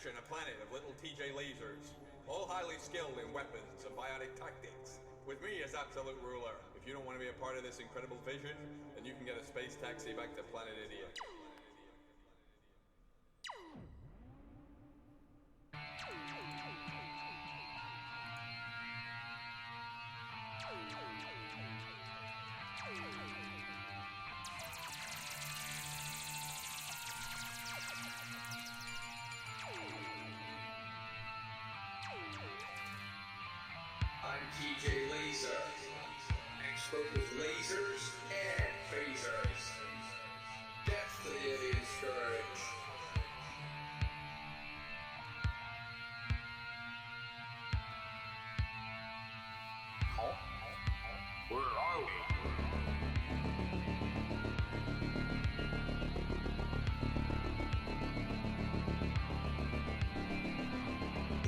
Imagine a planet of little TJ lasers, all highly skilled in weapons and biotic tactics, with me as absolute ruler. If you don't want to be a part of this incredible vision, then you can get a space taxi back to Planet Idiot. I'm TJ Laser, expert with lasers and phasers. Definitely discouraged. Where are we?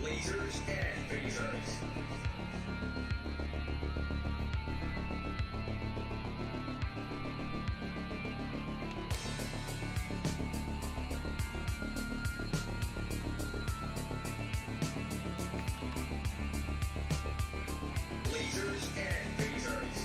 Lasers and phasers. Lasers and phasers.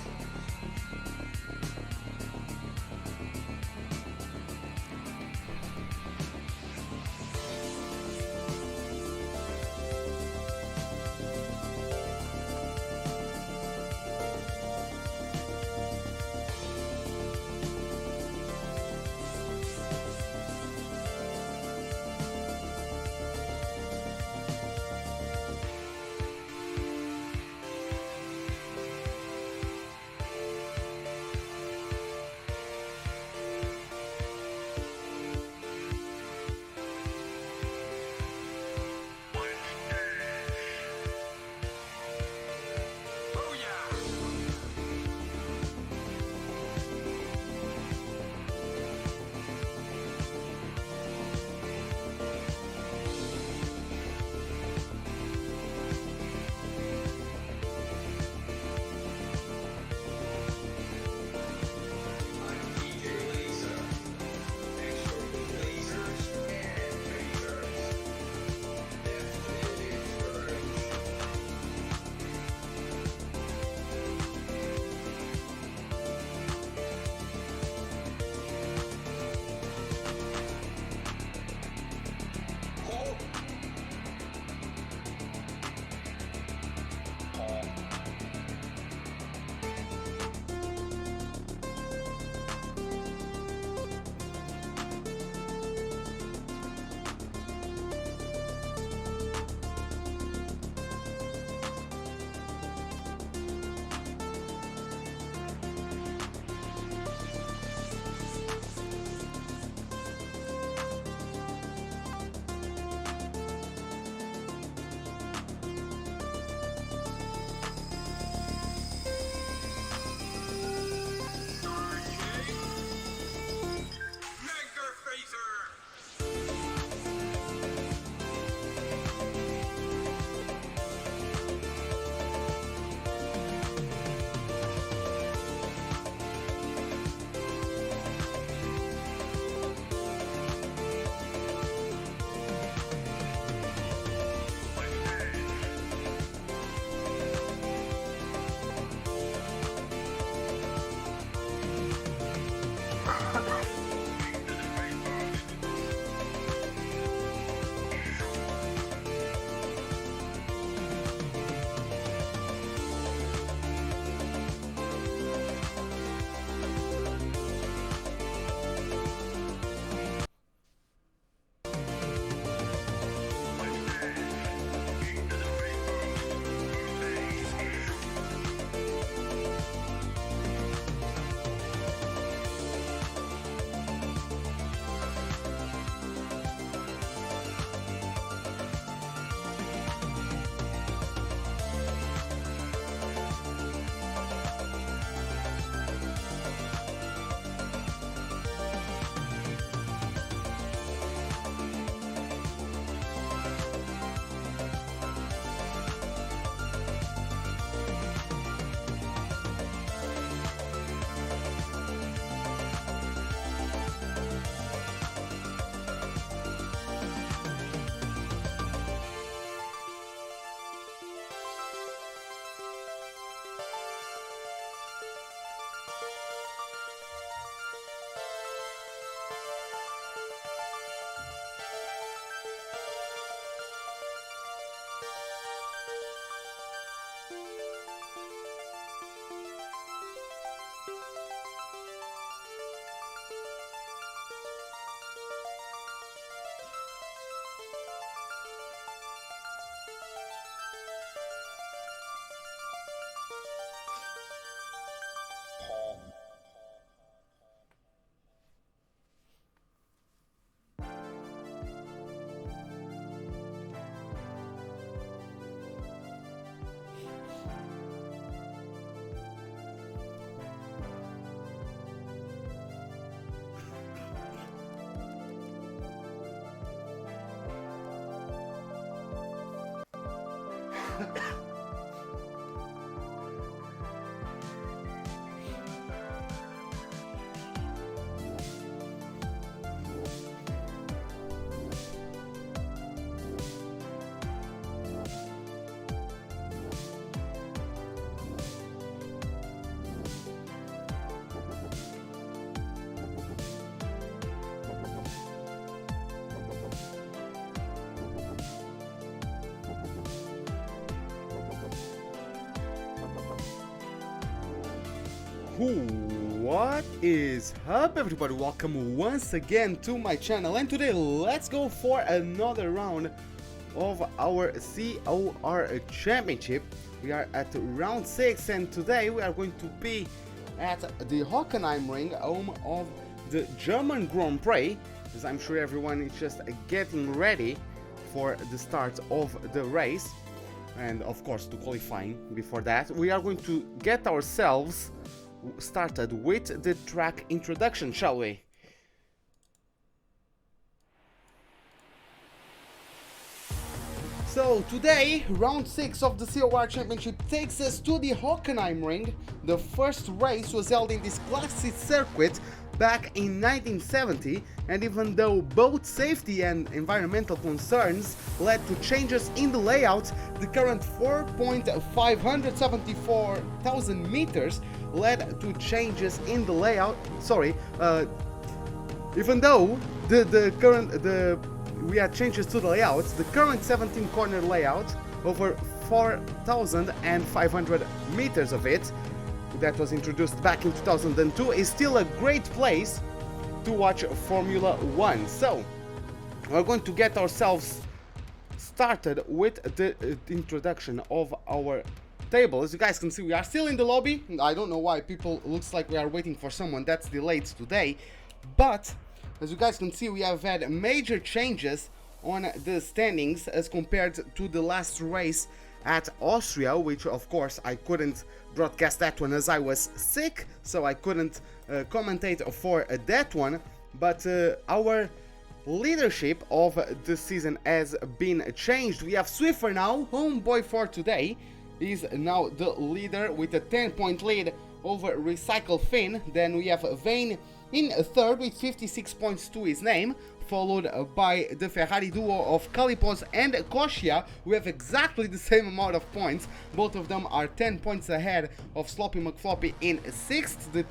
What is up, everybody? Welcome once again to my channel, and today let's go for another round of our COR Championship. We are at round 6, and today we are going to be at the Hockenheim ring, home of the German Grand Prix, as I'm sure everyone is just getting ready for the start of the race, and of course to qualifying. Before that, we are going to get ourselves started with the track introduction, shall we? So today, round 6 of the COR Championship takes us to the Hockenheim ring. The first race was held in this classic circuit back in 1970, and even though both safety and environmental concerns led to changes in the layout, the current 4,574,000 meters led to changes in the layout. Even though we had changes to the layouts, the current 17 corner layout, over 4,500 meters of it, that was introduced back in 2002, is still a great place to watch Formula 1. So we're going to get ourselves started with the introduction of our table. As you guys can see, we are still in the lobby. I don't know why people looks like we are waiting for someone that's delayed today, but as you guys can see, we have had major changes on the standings as compared to the last race at Austria, which of course I couldn't broadcast that one as I was sick, so I couldn't commentate for that one. But our leadership of the season has been changed. We have Swiffer now, homeboy for today. He's now the leader with a 10-point lead over Recycle Finn. Then we have Vane in third with 56 points to his name, followed by the Ferrari duo of Calipos and Koshia, who have exactly the same amount of points. Both of them are 10 points ahead of Sloppy McFloppy in 6th. The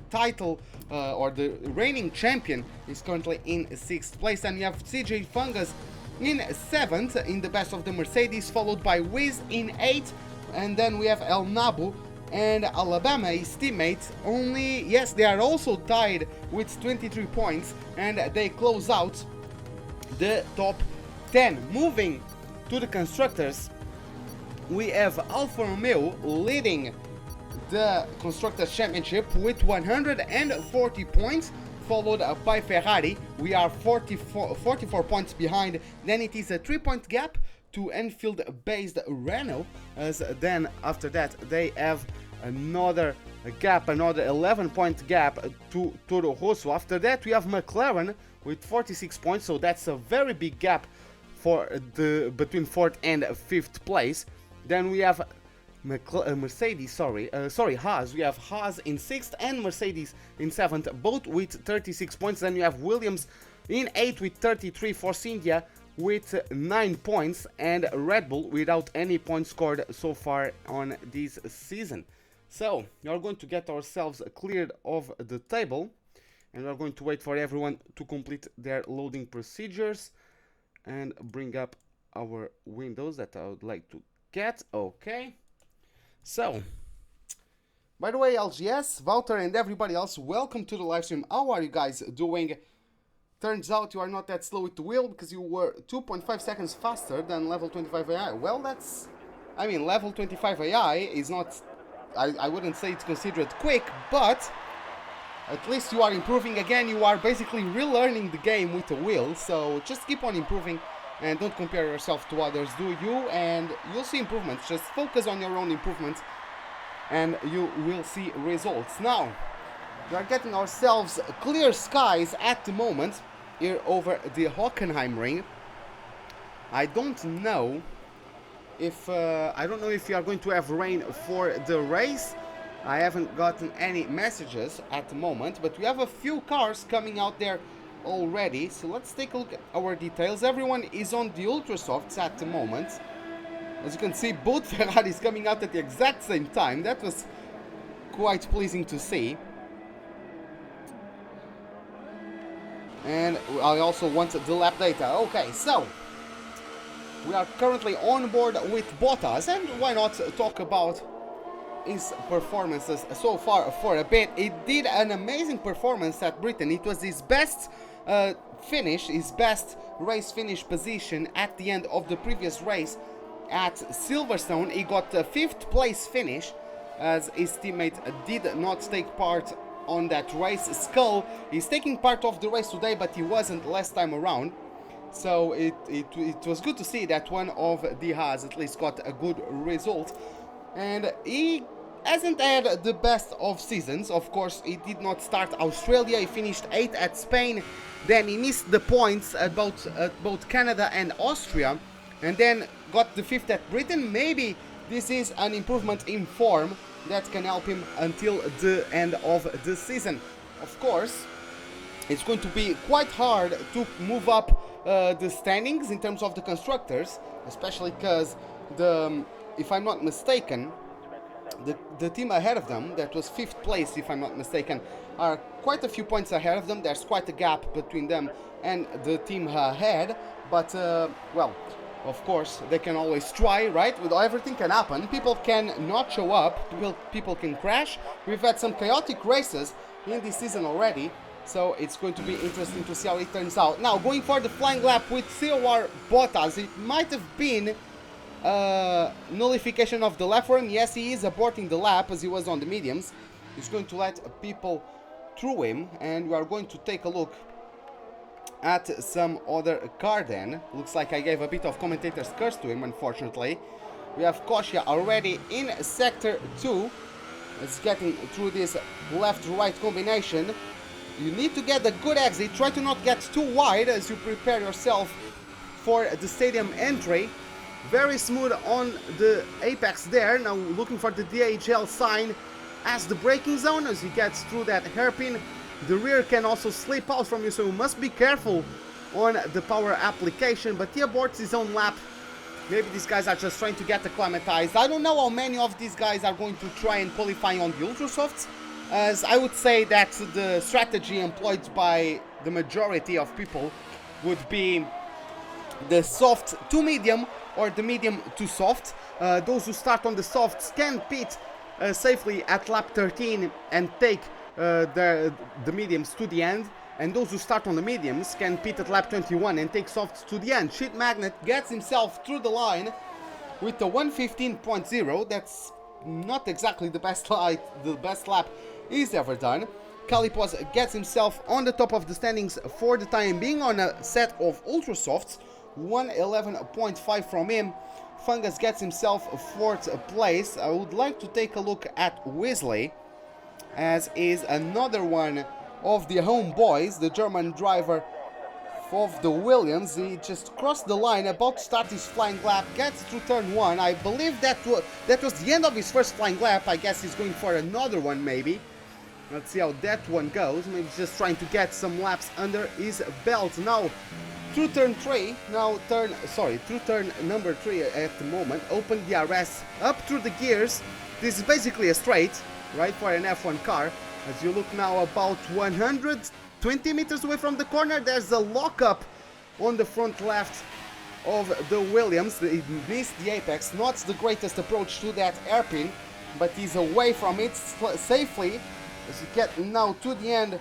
title or the reigning champion is currently in 6th place. And we have CJ Fungus in 7th in the best of the Mercedes, followed by Wiz in 8th. And then we have El Nabu and Alabama, his teammate, they are also tied with 23 points, and they close out the top 10. Moving to the constructors, we have Alfa Romeo leading the Constructors Championship with 140 points, followed by Ferrari. We are 44 points behind. Then it is a 3-point gap to Enfield-based Renault, as then after that they have another 11-point gap to Toro Rosso. After that we have McLaren with 46 points, so that's a very big gap for between 4th and 5th place. Then we have Haas. We have Haas in 6th and Mercedes in 7th, both with 36 points. Then you have Williams in 8th with 33, Force India with 9 points, and Red Bull without any points scored so far on this season. So we are going to get ourselves cleared of the table, and we are going to wait for everyone to complete their loading procedures and bring up our windows that I would like to get. Okay, so by the way, LGS, Valtteri and everybody else, welcome to the live stream. How are you guys doing? Turns out you are not that slow with the wheel, because you were 2.5 seconds faster than level 25 AI. Well, level 25 AI is not, I wouldn't say it's considered quick, but at least you are improving again. You are basically relearning the game with the wheel, so just keep on improving and don't compare yourself to others, do you? And you'll see improvements. Just focus on your own improvements and you will see results. Now, we are getting ourselves clear skies at the moment here over the Hockenheim ring. I don't know if you are going to have rain for the race. I haven't gotten any messages at the moment, but we have a few cars coming out there already. So let's take a look at our details. Everyone is on the Ultra Softs at the moment. As you can see, both Ferraris coming out at the exact same time. That was quite pleasing to see. And I also want the lap data. Okay, so we are currently on board with Bottas, and why not talk about his performances so far for a bit. He did an amazing performance at Britain. It was his best finish, his best race finish position at the end of the previous race at Silverstone. He got a 5th place finish, as his teammate did not take part on that race. Skull is taking part of the race today, but he wasn't last time around. So it was good to see that one of the Haas at least got a good result. And he hasn't had the best of seasons. Of course, he did not start Australia. He finished 8th at Spain. Then he missed the points at both Canada and Austria. And then got the 5th at Britain. Maybe this is an improvement in form that can help him until the end of the season. Of course, it's going to be quite hard to move up the standings in terms of the constructors, especially because if I'm not mistaken, the team ahead of them, that was 5th place if I'm not mistaken, are quite a few points ahead of them. There's quite a gap between them and the team ahead, but well, of course they can always try, right? With everything can happen. People can not show up, people can crash. We've had some chaotic races in this season already, so it's going to be interesting to see how it turns out. Now, going for the flying lap with COR Bottas, it might have been nullification of the lap for him. Yes, he is aborting the lap as he was on the mediums. He's going to let people through him, and we are going to take a look at some other car then. Looks like I gave a bit of commentator's curse to him, unfortunately. We have Koshia already in sector 2. It's getting through this left-right combination. You need to get a good exit. Try to not get too wide as you prepare yourself for the stadium entry. Very smooth on the apex there. Now looking for the DHL sign as the braking zone. As you get through that hairpin, the rear can also slip out from you, so you must be careful on the power application. But he aborts his own lap. Maybe these guys are just trying to get acclimatized. I don't know how many of these guys are going to try and qualify on the Ultra Softs, as I would say that the strategy employed by the majority of people would be the soft to medium or the medium to soft. Those who start on the softs can pit safely at lap 13 and take the mediums to the end, and those who start on the mediums can pit at lap 21 and take softs to the end. Shit Magnet gets himself through the line with a 1:15.0. That's not exactly the best lap he's ever done. Calipos gets himself on the top of the standings for the time being on a set of ultra softs. 1:11.5 from him. Fungus gets himself 4th place. I would like to take a look at Weasley, as is another one of the homeboys, the German driver of the Williams. He just crossed the line, about to start his flying lap, gets through turn 1. I believe that was the end of his first flying lap. I guess he's going for another one maybe. Let's see how that one goes. Maybe he's just trying to get some laps under his belt. Now through turn 3, through turn number 3 at the moment. Open DRS, up through the gears. This is basically a straight, right, for an F1 car. As you look now about 120 meters away from the corner, there's a lockup on the front left of the Williams. He missed the apex, not the greatest approach to that hairpin, but he's away from it safely. As you get now to the end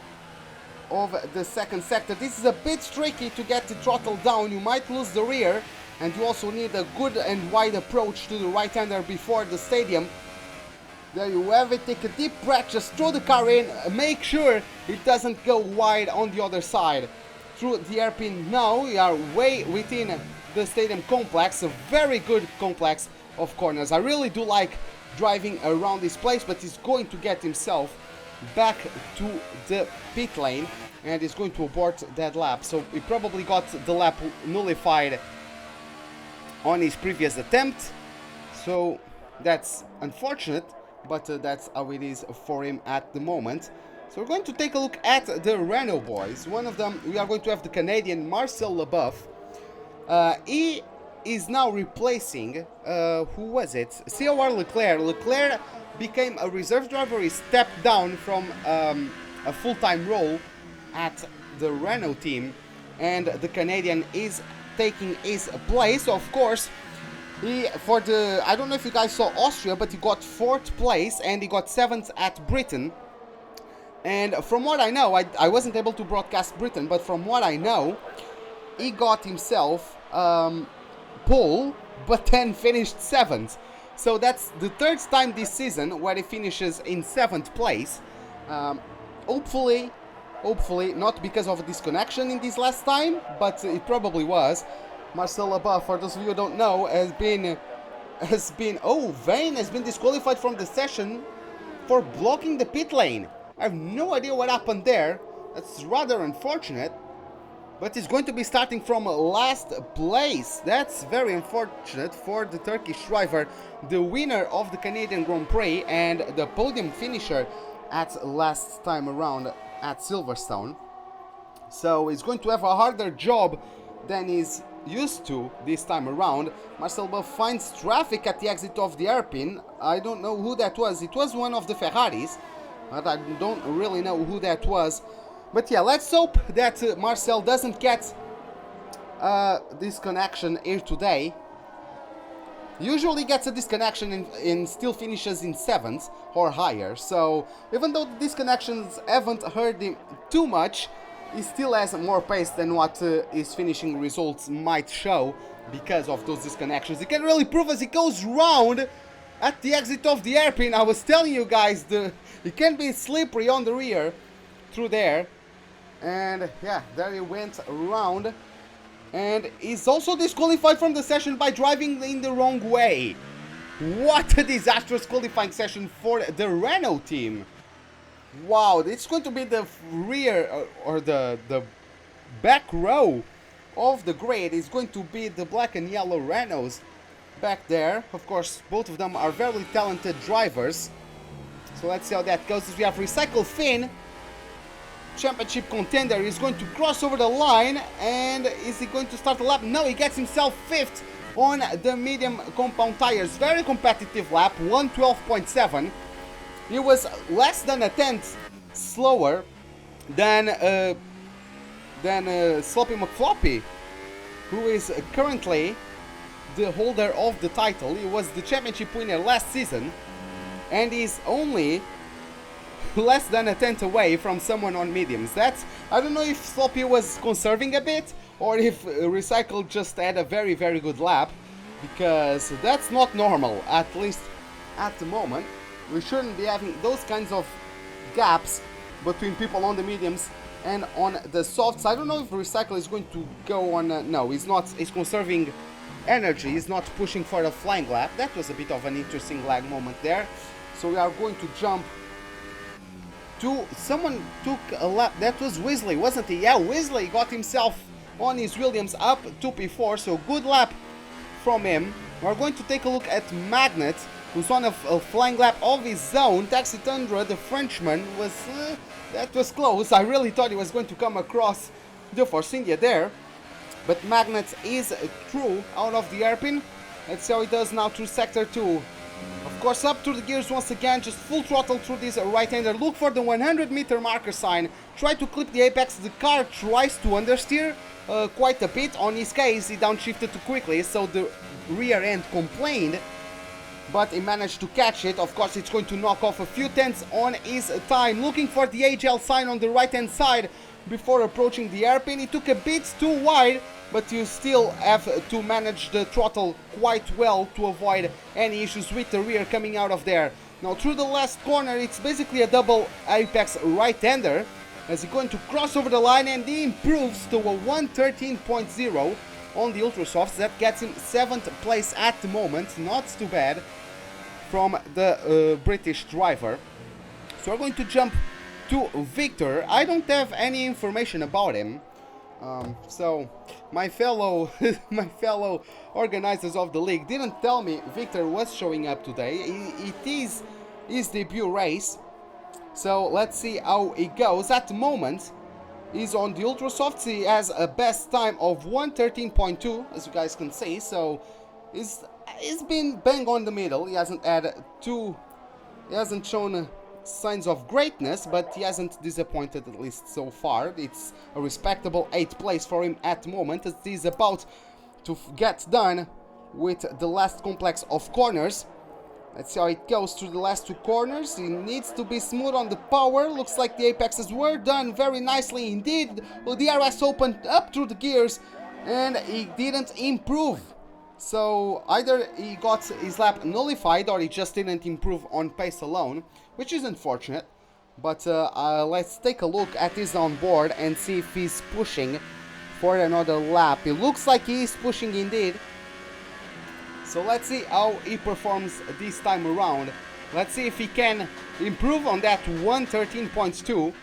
of the second sector, this is a bit tricky to get the throttle down. You might lose the rear, and you also need a good and wide approach to the right-hander before the stadium. There you have it. Take a deep breath, just throw the car in, make sure it doesn't go wide on the other side. Through the hairpin now, we are way within the stadium complex, a very good complex of corners. I really do like driving around this place, but he's going to get himself back to the pit lane and is going to abort that lap. So he probably got the lap nullified on his previous attempt, so that's unfortunate, but that's how it is for him at the moment. So we're going to take a look at the Renault boys. One of them, we are going to have the Canadian Marcel Leboeuf. He is now replacing, who was it? COR Leclerc. Leclerc became a reserve driver. He stepped down from a full-time role at the Renault team, and the Canadian is taking his place. Of course, I don't know if you guys saw Austria, but he got 4th place and he got 7th at Britain. And from what I know, I wasn't able to broadcast Britain, but from what I know, he got himself pole, but then finished 7th. So that's the 3rd time this season where he finishes in 7th place. Hopefully, not because of a disconnection in this last time, but it probably was. Marcel Leboeuf, for those of you who don't know, Vane has been disqualified from the session for blocking the pit lane. I have no idea what happened there. That's rather unfortunate. But he's going to be starting from last place. That's very unfortunate for the Turkish driver, the winner of the Canadian Grand Prix and the podium finisher at last time around at Silverstone. So he's going to have a harder job than he's used to this time around. Marcel Leboeuf finds traffic at the exit of the hairpin. I don't know who that was. It was one of the Ferraris, but I don't really know who that was. But yeah, let's hope that Marcel doesn't get disconnection here today. Usually gets a disconnection and still finishes in 7th or higher. So even though the disconnections haven't hurt him too much, he still has more pace than what his finishing results might show because of those disconnections. He can really prove as he goes round at the exit of the hairpin. I was telling you guys, he can be slippery on the rear through there. And yeah, there he went around. And he's also disqualified from the session by driving in the wrong way. What a disastrous qualifying session for the Renault team. Wow, it's going to be the rear or the back row of the grid. It's going to be the black and yellow Renaults back there. Of course, both of them are very talented drivers. So let's see how that goes. We have Recycle Finn, championship contender. He's going to cross over the line, and is he going to start a lap? No, he gets himself 5th on the medium compound tires. Very competitive lap, 1:12.7. He was less than a tenth slower than Sloppy McFloppy, who is currently the holder of the title. He was the championship winner last season, and he's only less than a tenth away from someone on mediums. I don't know if Sloppy was conserving a bit or if Recycle just had a very good lap, because that's not normal, at least at the moment. We shouldn't be having those kinds of gaps between people on the mediums and on the softs. I don't know if Recycle is going to go on... no, he's not. He's conserving energy. He's not pushing for a flying lap. That was a bit of an interesting lag moment there. So we are going to jump to... Someone took a lap. That was Weasley, wasn't he? Yeah, Weasley got himself on his Williams up to P4. So good lap from him. We're going to take a look at Magnet, who's on a flying lap of his own. Taxi Tundra, the Frenchman, was... that was close. I really thought he was going to come across the Force India there. But Magnet is through out of the hairpin. Let's see how he does now through Sector 2. Of course, up through the gears once again, just full throttle through this right-hander. Look for the 100-meter marker sign. Try to clip the apex. The car tries to understeer quite a bit. On his case, he downshifted too quickly, so the rear end complained. But he managed to catch it. Of course, it's going to knock off a few tenths on his time. Looking for the HL sign on the right-hand side before approaching the hairpin. He took a bit too wide, but you still have to manage the throttle quite well to avoid any issues with the rear coming out of there. Now, through the last corner, it's basically a double apex right-hander as he's going to cross over the line, and he improves to a 113.0 on the Ultrasofts. That gets him 7th place at the moment. Not too bad from the British driver. So we're going to jump to Victor. I don't have any information about him. So my fellow organizers of the league didn't tell me Victor was showing up today. It is his debut race. So let's see how it goes. At the moment, he's on the Ultrasofts. He has a best time of 113.2, as you guys can see. So he's been bang on the middle. He hasn't shown signs of greatness, but he hasn't disappointed, at least so far. It's a respectable 8th place for him at the moment, as he's about to get done with the last complex of corners. Let's see how it goes through the last 2 corners. It needs to be smooth on the power. Looks like the apexes were done very nicely indeed. Well, the DRS opened up through the gears and he didn't improve. So either he got his lap nullified or he just didn't improve on pace alone, which is unfortunate. But let's take a look at his on board and see if he's pushing for another lap. It looks like he is pushing indeed. So let's see how he performs this time around. Let's see if he can improve on that 113.2.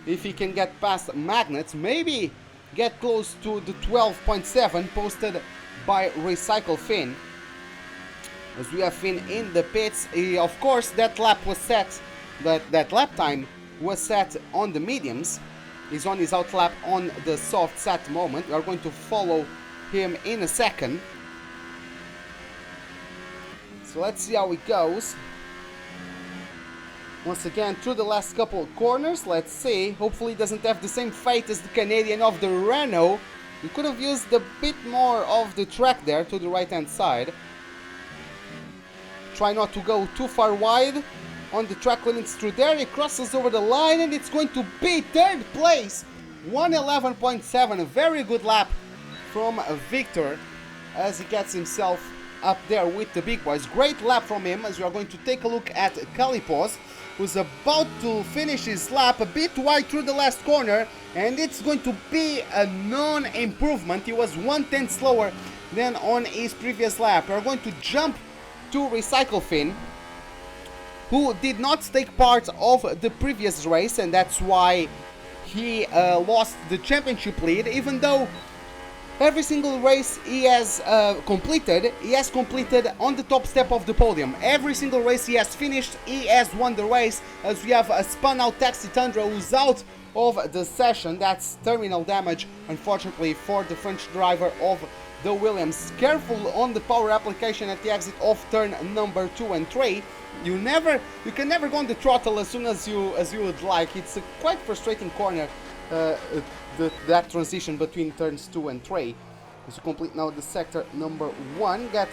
If he can get past Magnets, maybe get close to the 12.7 posted by Recycle Finn. As we have Finn in the pits, of course that lap was set, that lap time was set on the mediums. He's on his out lap on the softs at the moment. We are going to follow him in a second. So let's see how it goes. Once again, through the last couple of corners, let's see. Hopefully he doesn't have the same fate as the Canadian of the Renault. He could have used a bit more of the track there to the right hand side. Try not to go too far wide on the track limits through there. He crosses over the line and it's going to be 3rd place. 111.7, a very good lap from Victor as he gets himself up there with the big boys. Great lap from him as we are going to take a look at Kalipos, who's about to finish his lap a bit wide through the last corner, and it's going to be a non-improvement. He was 1/10 slower than on his previous lap. We're going to jump to Recycle Finn, who did not take part of the previous race, and that's why he lost the championship lead, even though every single race he has completed on the top step of the podium. Every single race he has finished, he has won the race, as we have a spun out Taxi Tundra who's out of the session. That's terminal damage, unfortunately, for the French driver of the Williams. Careful on the power application at the exit of turn number 2 and 3. You can never go on the throttle as soon as you would like. It's a quite frustrating corner, that transition between turns 2 and 3. As you complete now the sector number 1, get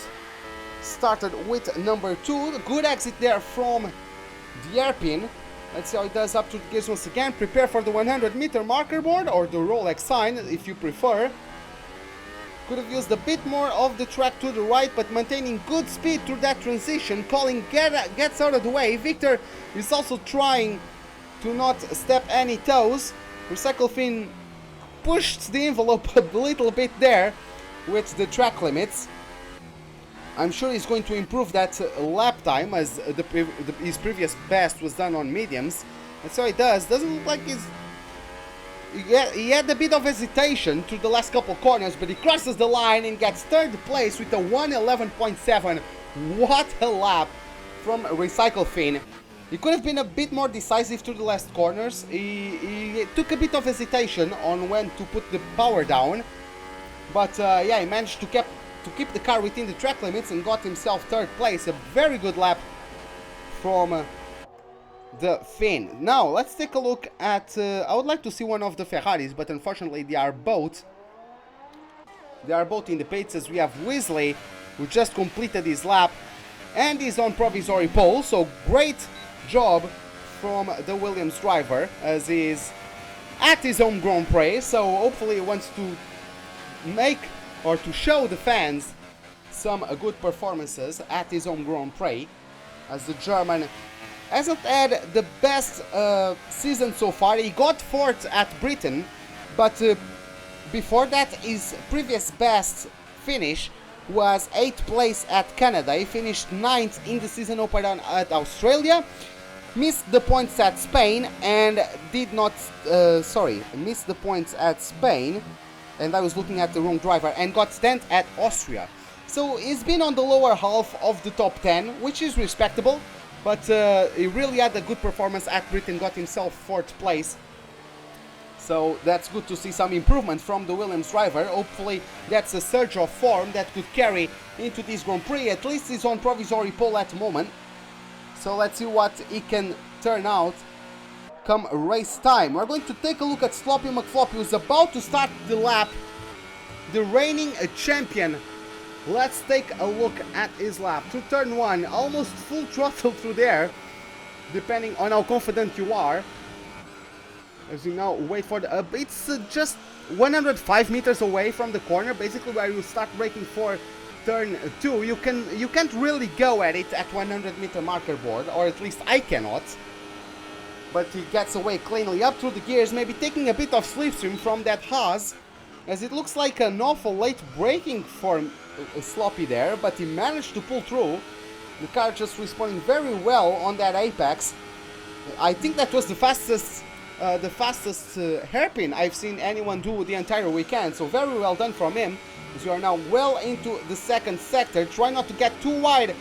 started with number 2. The good exit there from the hairpin. Let's see how it does up to the gears once again. Prepare for the 100-meter marker board, or the Rolex sign if you prefer. Could have used a bit more of the track to the right, but maintaining good speed through that transition. Colin gets out of the way. Victor is also trying to not step any toes. Recycle Finn pushed the envelope a little bit there with the track limits. I'm sure he's going to improve that lap time, as his previous best was done on mediums. And so he does. Doesn't look like he had a bit of hesitation through the last couple corners, but he crosses the line and gets 3rd place with a 111.7. What a lap from Recycle Finn. He could have been a bit more decisive through the last corners. He took a bit of hesitation on when to put the power down, but yeah, he managed to keep the car within the track limits and got himself 3rd place. A very good lap from the Finn. Now let's take a look at I would like to see one of the Ferraris, but unfortunately they are both in the pits, as we have Weasley, who just completed his lap and is on provisory pole. So great job from the Williams driver, as he is at his own Grand Prix. So hopefully he wants to make or to show the fans some good performances at his own Grand Prix, as the German hasn't had the best season so far. He got 4th at Britain, but before that his previous best finish was 8th place at Canada. He finished 9th in the season opener at Australia, missed the points at Spain, and missed the points at Spain, and I was looking at the wrong driver, and got 10th at Austria. So he's been on the lower half of the top 10, which is respectable, but he really had a good performance at Britain, got himself 4th place. So that's good to see some improvement from the Williams driver. Hopefully that's a surge of form that could carry into this Grand Prix. At least he's on provisory pole at the moment. So let's see what he can turn out come race time. We're going to take a look at Sloppy McFloppy, who's about to start the lap. The reigning champion Let's take a look at his lap. Through turn 1, almost full throttle through there, depending on how confident you are. As you now wait for the... it's just 105 meters away from the corner, basically where you start braking for turn 2. You can't really go at it at 100 meter marker board, or at least I cannot. But he gets away cleanly up through the gears, maybe taking a bit of slipstream from that Haas, as it looks like an awful late braking for Sloppy there, but he managed to pull through. The car just responding very well on that apex. I think that was the fastest hairpin I've seen anyone do the entire weekend, so very well done from him. As you are now well into the second sector, try not to get too wide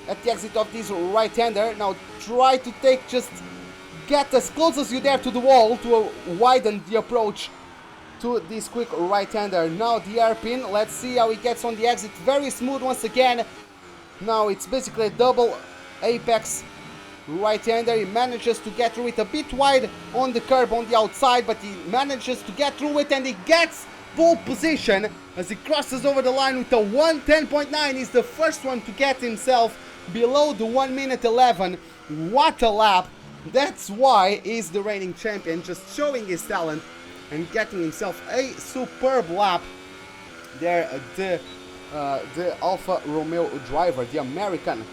at the exit of this right-hander. Now try to get as close as you dare to the wall to widen the approach to this quick right-hander. Now the hairpin, let's see how he gets on the exit. Very smooth once again. Now it's basically a double apex right-hander. He manages to get through it a bit wide on the curb on the outside, but he manages to get through it, and he gets pole position as he crosses over the line with a 1:10.9. He's the first one to get himself below the 1 minute 11. What a lap! That's why he's the reigning champion, just showing his talent and getting himself a superb lap there. The Alfa Romeo driver, the American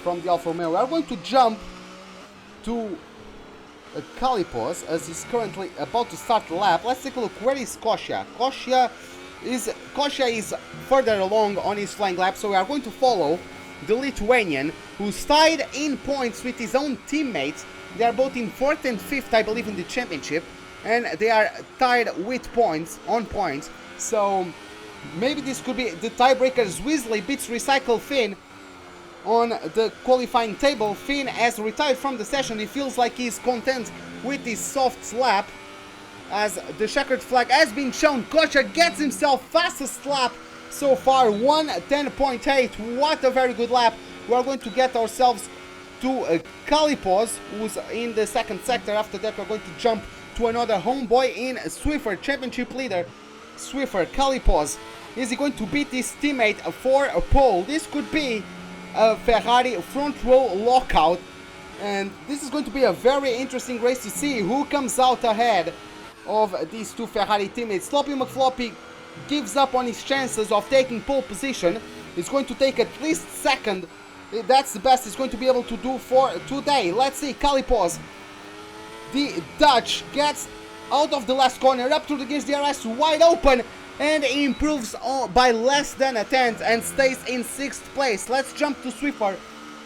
from the Alfa Romeo. We are going to jump to Calipos as he's currently about to start the lap. Let's take a look. Where is Kosha? Kosha is further along on his flying lap, so we are going to follow the Lithuanian, who's tied in points with his own teammates. They are both in 4th and 5th, I believe, in the championship, and they are tied with points, so maybe this could be the tiebreaker. Weasley beats Recycle Finn on the qualifying table. Finn has retired from the session. He feels like he's content with his soft lap as the checkered flag has been shown. Kosha gets himself fastest lap so far, 1:10.8. What a very good lap. We are going to get ourselves to Calipos, who's in the second sector. After that, we're going to jump to another homeboy in Swiffer, championship leader Swiffer. Calipos, is he going to beat his teammate for a pole? This could be a Ferrari front row lockout, and this is going to be a very interesting race to see who comes out ahead of these two Ferrari teammates. Sloppy McFloppy gives up on his chances of taking pole position. He's going to take at least second. That's the best he's going to be able to do for today. Let's see, Calipos, the Dutch, gets out of the last corner, up to the gears, DRS wide open, and he improves by less than a tenth and stays in 6th place. Let's jump to Swiffer,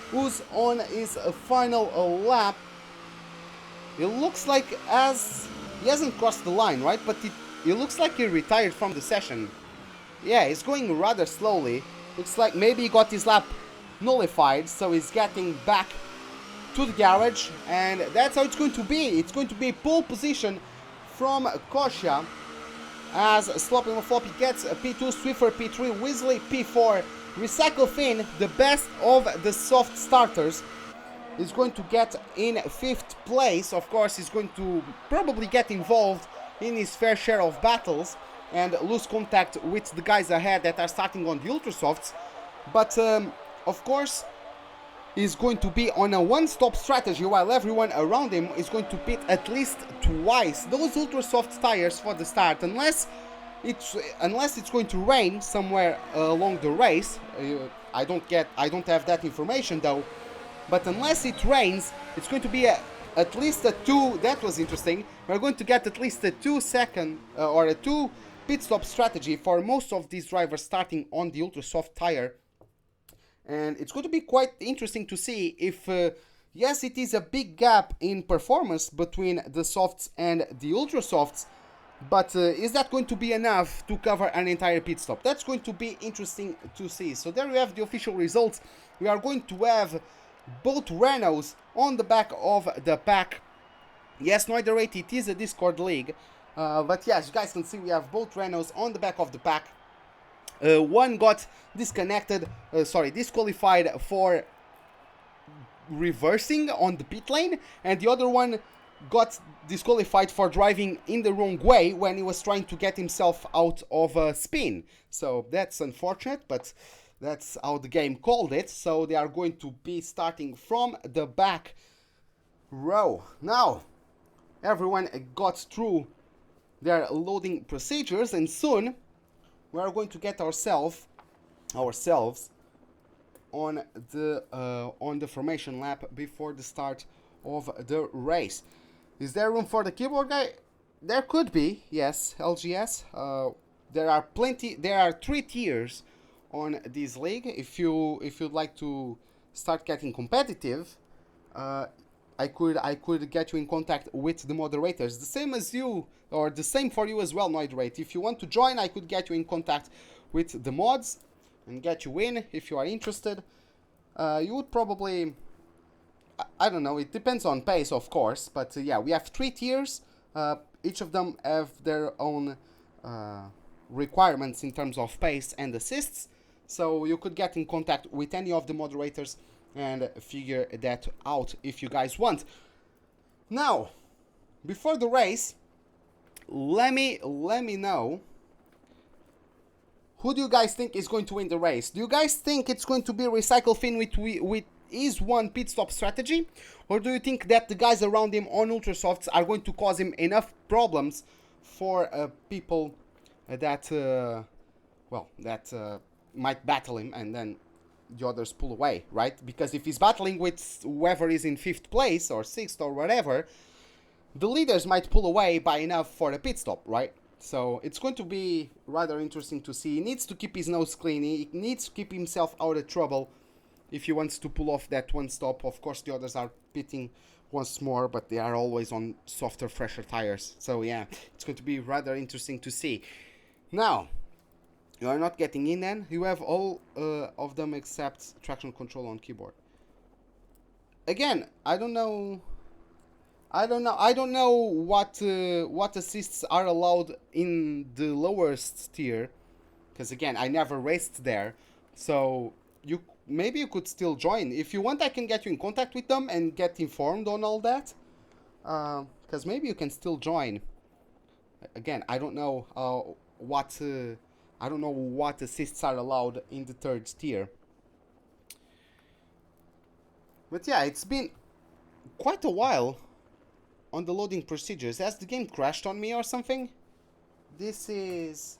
who's on his final lap. It looks like he hasn't crossed the line, right? But it looks like he retired from the session. Yeah, he's going rather slowly. Looks like maybe he got his lap nullified, so he's getting back to the garage, and that's how it's going to be. It's going to be pole position from Kosha as Sloppy McFloppy gets a P2, Swiffer P3, Weasley P4, Recycle Finn, the best of the soft starters, is going to get in 5th place. Of course, he's going to probably get involved in his fair share of battles and lose contact with the guys ahead that are starting on the Ultrasofts, but of course, he's going to be on a one-stop strategy while everyone around him is going to pit at least twice. Those ultra soft tires for the start, unless it's going to rain somewhere along the race. I don't have that information though. But unless it rains, it's going to be at least a 2. That was interesting. We're going to get at least a 2-second or a 2 pit stop strategy for most of these drivers starting on the ultra soft tire. And it's going to be quite interesting to see if, yes, it is a big gap in performance between the softs and the ultra softs, but is that going to be enough to cover an entire pit stop? That's going to be interesting to see. So there we have the official results. We are going to have both Renaults on the back of the pack. Yes, no other rate, it is a Discord league, but yes, you guys can see we have both Renaults on the back of the pack. One got disqualified for reversing on the pit lane, and the other one got disqualified for driving in the wrong way when he was trying to get himself out of a spin. So that's unfortunate, but That's how the game called it. So they are going to be starting from the back row. Now, everyone got through their loading procedures, and soon we are going to get ourselves on the formation lap before the start of the race. Is there room for the keyboard guy? There could be, yes, LGS. There are 3 tiers on this league. If you'd like to start getting competitive, I could get you in contact with the moderators. The same as you, or the same for you as well, Noidrate. If you want to join, I could get you in contact with the mods and get you in if you are interested. You would probably, I don't know, it depends on pace, of course, but yeah, we have 3 tiers. Each of them have their own requirements in terms of pace and assists, so you could get in contact with any of the moderators and figure that out if you guys want. Now, before the race, let me know, who do you guys think is going to win the race? Do you guys think it's going to be Recycle Finn with his one pit stop strategy? Or do you think that the guys around him on Ultrasofts are going to cause him enough problems for people that might battle him and then the others pull away, right? Because if he's battling with whoever is in 5th place or 6th or whatever, the leaders might pull away by enough for a pit stop, right? So it's going to be rather interesting to see. He needs to keep his nose clean. He needs to keep himself out of trouble if he wants to pull off that one stop. Of course, the others are pitting once more, but they are always on softer, fresher tires. So yeah, it's going to be rather interesting to see. Now, you are not getting in then. You have all of them except traction control on keyboard. Again, I don't know what assists are allowed in the lowest tier, because again, I never raced there. So maybe you could still join. If you want, I can get you in contact with them and get informed on all that. Because maybe you can still join. Again, I don't know what assists are allowed in the 3rd tier. But yeah, it's been quite a while on the loading procedures. Has the game crashed on me or something? This is...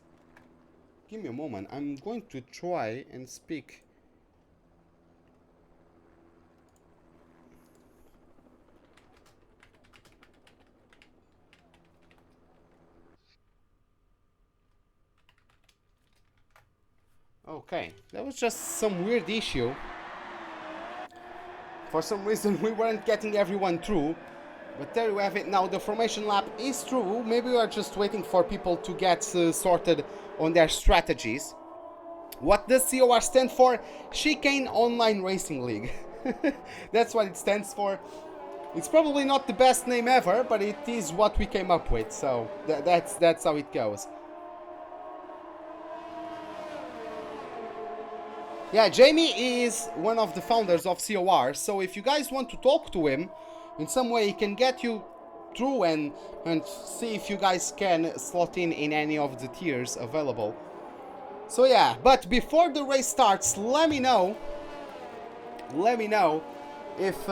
Give me a moment. I'm going to try and speak. Okay, that was just some weird issue. For some reason we weren't getting everyone through. But there you have it. Now the formation lap is through. Maybe we are just waiting for people to get sorted on their strategies. What does COR stand for? Chicane Online Racing League. That's what it stands for. It's probably not the best name ever, but it is what we came up with. So that's how it goes. Yeah, Jamie is one of the founders of COR, so if you guys want to talk to him in some way, he can get you through and see if you guys can slot in any of the tiers available. So yeah, but before the race starts, let me know if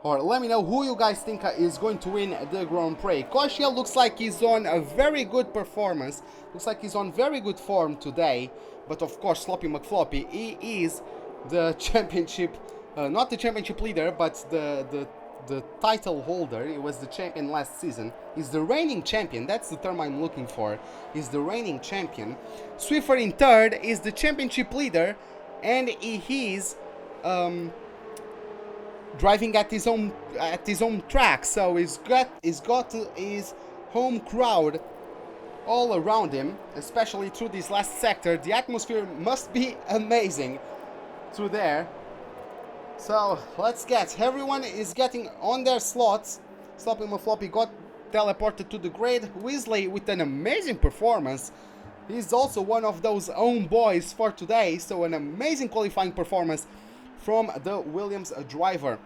let me know who you guys think is going to win the Grand Prix. Grosjean looks like he's on a very good performance. Looks like he's on very good form today. But of course, Sloppy McFloppy, he is the championship, not the championship leader, but the title holder. He was the champion last season. He's the reigning champion. That's the term I'm looking for. He's the reigning champion. Swiffer in 3rd is the championship leader, and he is driving at his own track. So he's got his home crowd all around him, especially through this last sector. The atmosphere must be amazing through there. So let's get, everyone is getting on their slots. Sloppy McFloppy got teleported to the grid. Weasley with an amazing performance. He's also one of those own boys for today, so an amazing qualifying performance from the Williams driver.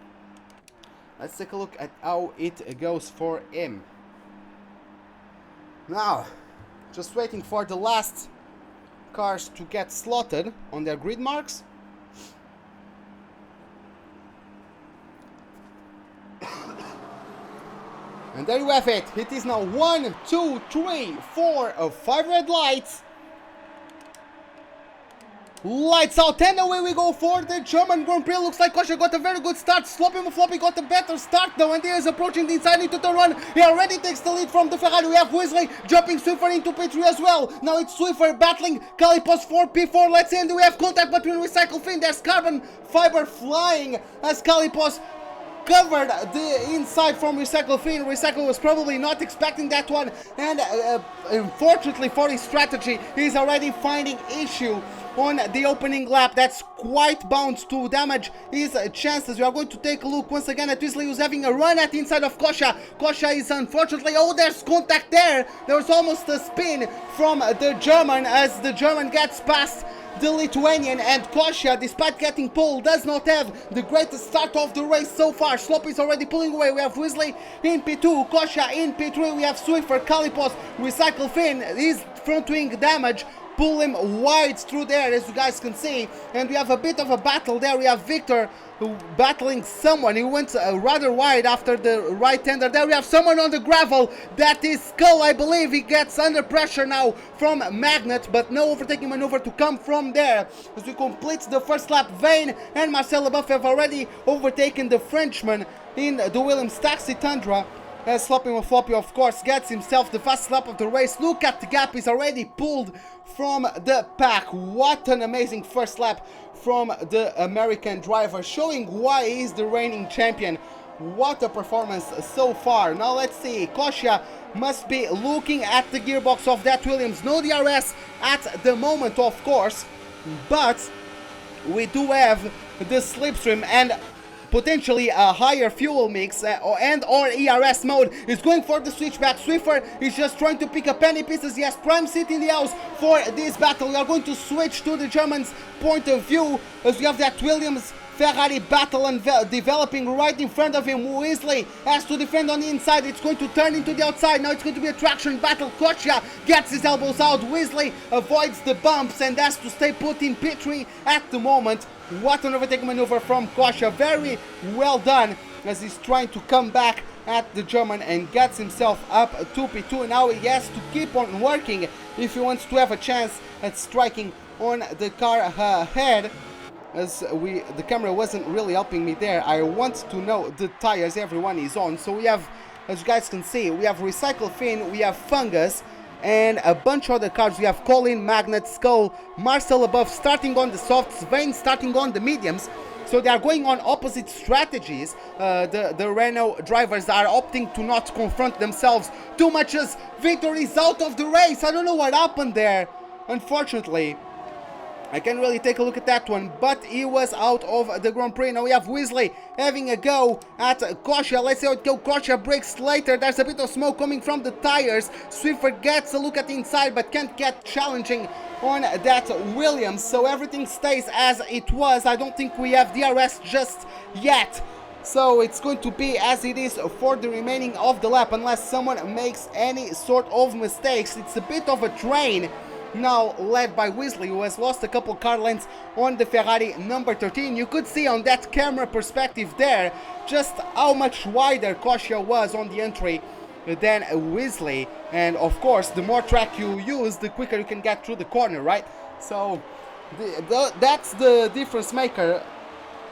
Let's take a look at how it goes for him. Now, just waiting for the last cars to get slotted on their grid marks. And there you have it. It is now 1, 2, 3, 4, 5 red lights. Lights out, and away we go for the German Grand Prix. Looks like Grosjean got a very good start. Floppy got a better start though, and he is approaching the inside into the run. He already takes the lead from the Ferrari. We have Wesley jumping Swiffer into P3 as well. Now it's Swiffer battling Calipos for P4. Let's see, and we have contact between Recycle Fin. There's carbon fiber flying as Calipos covered the inside from Recycle Fin. Recycle was probably not expecting that one, and unfortunately for his strategy, he's already finding issue on the opening lap. That's quite bound to damage his chances. We are going to take a look once again at Wesley, who's having a run at the inside of Kosha. Kosha is unfortunately, oh, there's contact there. There was almost a spin from the German as the German gets past the Lithuanian, and Kosha, despite getting pole, does not have the greatest start of the race so far. Sloppy is already pulling away. We have Wesley in P2, Kosha in P3. We have Swiffer, Calipos, Recycle Fin, his front wing damage pull him wide through there, as you guys can see, and we have a bit of a battle there. We have Victor battling someone. He went rather wide after the right-hander. There we have someone on the gravel. That is Skull, I believe. He gets under pressure now from Magnet, but no overtaking maneuver to come from there. As we complete the first lap, Vane and Marcel Leboeuf have already overtaken the Frenchman in the Williams Taxi Tundra. As Floppy, of course, gets himself the fastest lap of the race. Look at the gap, he's already pulled from the pack. What an amazing first lap from the American driver, showing why he's the reigning champion. What a performance so far. Now let's see, Kosha must be looking at the gearbox of that Williams. No DRS at the moment, of course, but we do have the slipstream and potentially a higher fuel mix and or ERS mode. Is going for the switchback. Swiffer is just trying to pick up any pieces. Yes, Prime Seat in the house for this battle. We are going to switch to the Germans' point of view as we have that Williams Ferrari battle and developing right in front of him. Wesley has to defend on the inside. It's going to turn into the outside. Now it's going to be a traction battle. Kosha gets his elbows out. Wesley avoids the bumps and has to stay put in P3 at the moment. What an overtaking maneuver from Kosha. Very well done as he's trying to come back at the German and gets himself up to P2. Now he has to keep on working if he wants to have a chance at striking on the car ahead. As the camera wasn't really helping me there. I want to know the tires everyone is on. So we have, as you guys can see, we have Recycle Fin, we have Fungus, and a bunch of other cars. We have Colin, Magnet, Skull, Marcel Leboeuf starting on the softs, Vane starting on the mediums. So they are going on opposite strategies. The Renault drivers are opting to not confront themselves too much as Victor is out of the race. I don't know what happened there, unfortunately. I can't really take a look at that one, but he was out of the Grand Prix. Now we have Wesley having a go at Kosha. Let's see how it goes. Kosha breaks later. There's a bit of smoke coming from the tires. Swiffer gets a look at the inside, but can't get challenging on that Williams. So everything stays as it was. I don't think we have DRS just yet. So it's going to be as it is for the remaining of the lap, unless someone makes any sort of mistakes. It's a bit of a train now led by Wesley, who has lost a couple car lengths on the Ferrari number 13. You could see on that camera perspective there just how much wider Kosha was on the entry than Wesley, and of course the more track you use, the quicker you can get through the corner, right? So that's the difference maker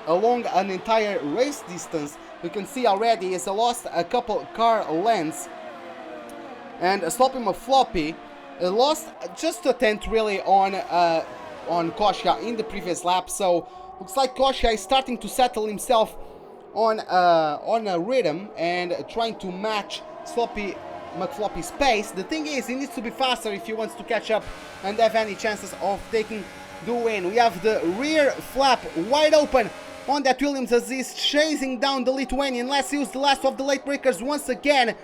along an entire race distance. You can see already he's lost a couple car lengths, and Floppy lost just a tenth really on Kosha in the previous lap. So looks like Kosha is starting to settle himself on a rhythm and trying to match McFloppy's pace. The thing is, he needs to be faster if he wants to catch up and have any chances of taking the win. We have the rear flap wide open on that Williams as he's chasing down the Lithuanian. Let's use the last of the late breakers once again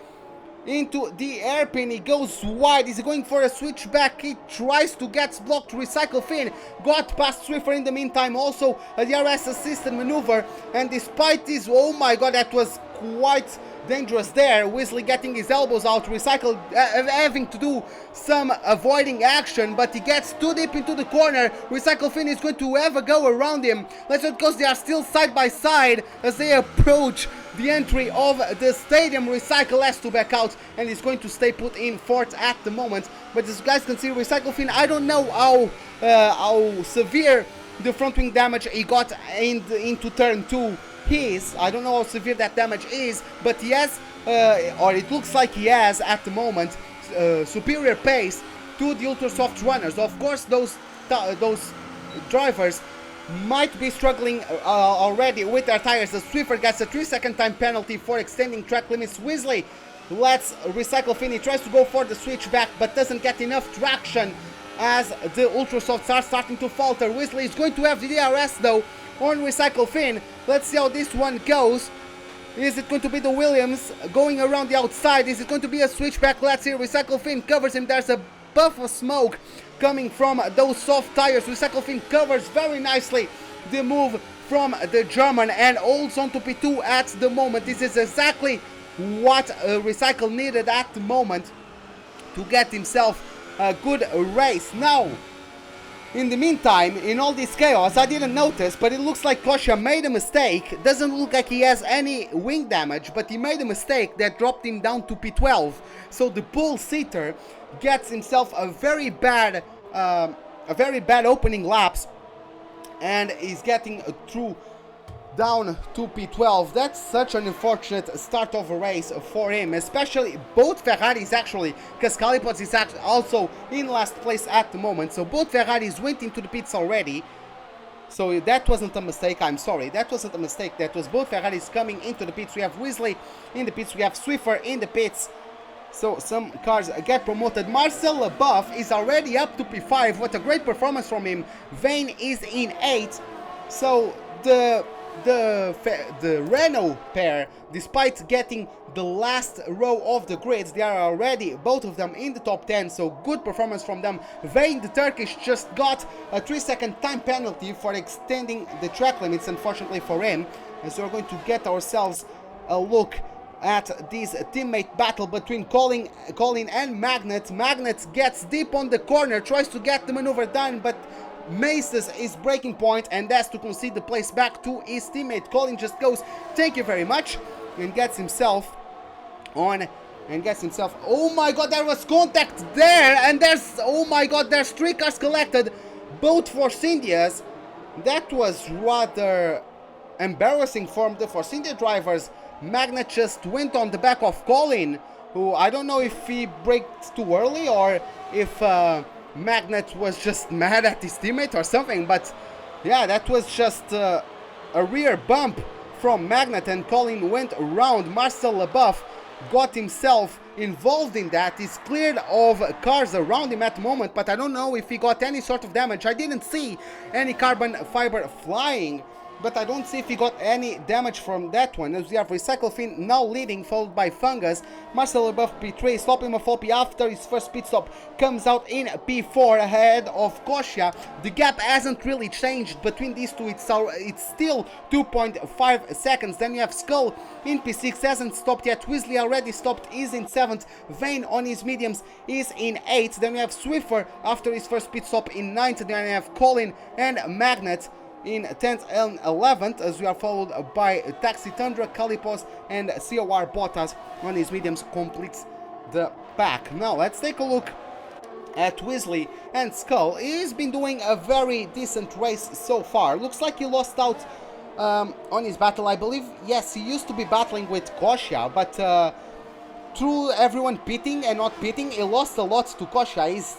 into the hairpin. He goes wide. He's going for a switchback. He tries to get blocked. Recycle Fin got past Swiffer in the meantime. Also a DRS assisted maneuver, and despite this, oh my god, that was quite dangerous there. Wesley getting his elbows out, Recycle having to do some avoiding action, but he gets too deep into the corner. Recycle Finn is going to have a go around him. Let's not, because they are still side by side as they approach the entry of the stadium. Recycle has to back out and is going to stay put in fourth at the moment. But as you guys can see, Recycle Finn, I don't know how severe the front wing damage he got into turn 2 is. I don't know how severe that damage is, but he has, or it looks like he has at the moment, superior pace to the ultra soft runners. Of course, those drivers might be struggling already with their tires. The Swiffer gets a 3-second time penalty for extending track limits. Wesley lets Recycle Finn. He tries to go for the switchback, but doesn't get enough traction as the ultra softs are starting to falter. Wesley is going to have the DRS though on Recycle Finn. Let's see how this one goes. Is it going to be the Williams going around the outside? Is it going to be a switchback? Let's see. Recycle Finn covers him. There's a puff of smoke coming from those soft tires. Recycle Finn covers very nicely the move from the German and holds on to P2 at the moment. This is exactly what Recycle needed at the moment to get himself a good race. Now, in the meantime, in all this chaos, I didn't notice, but it looks like Grosjean made a mistake. Doesn't look like he has any wing damage, but he made a mistake that dropped him down to P12. So the pole sitter gets himself a very bad opening laps, and is getting through down to P12. That's such an unfortunate start of a race for him, especially both Ferraris actually, because Calipos is also in last place at the moment. So both Ferraris went into the pits already. So that wasn't a mistake, I'm sorry. That wasn't a mistake, that was both Ferraris coming into the pits. We have Wesley in the pits, we have Swiffer in the pits. So some cars get promoted. Marcel Leboeuf is already up to P5. What a great performance from him. Vane is in 8. So the Renault pair, despite getting the last row of the grids, they are already, both of them, in the top 10, so good performance from them. Vane, the Turkish, just got a 3-second time penalty for extending the track limits, unfortunately for him. And so we're going to get ourselves a look at this teammate battle between Colin and Magnet. Magnet gets deep on the corner, tries to get the maneuver done, but misses his breaking point and has to concede the place back to his teammate. Colin just goes, thank you very much, and gets himself on, and gets himself, oh my god, there was contact there, and there's, oh my god, there's 3 cars collected, both Force Indias. That was rather embarrassing for the Force India drivers. Magnet just went on the back of Colin, who I don't know if he braked too early or if Magnet was just mad at his teammate or something, but yeah, that was just a rear bump from Magnet, and Colin went around. Marcel Leboeuf got himself involved in that. He's cleared of cars around him at the moment, but I don't know if he got any sort of damage. I didn't see any carbon fiber flying, but I don't see if he got any damage from that one. As we have Recycle Finn now leading, followed by Fungus. Marcel Leboeuf P3, stopping Mafopi after his first pit stop, comes out in P4 ahead of Kosia. The gap hasn't really changed between these two, it's still 2.5 seconds. Then you have Skull in P6, hasn't stopped yet. Weasley already stopped, is in 7th. Vane on his mediums is in 8th. Then we have Swiffer after his first pit stop in 9th. Then we have Colin and Magnet in 10th and 11th, as we are followed by Taxi Tundra, Calipos, and COR Bottas on his mediums completes the pack. Now let's take a look at Weasley and Skull. He's been doing a very decent race so far. Looks like he lost out on his battle, I believe. Yes, he used to be battling with Kosia, but through everyone pitting and not pitting, he lost a lot to Kosia. He's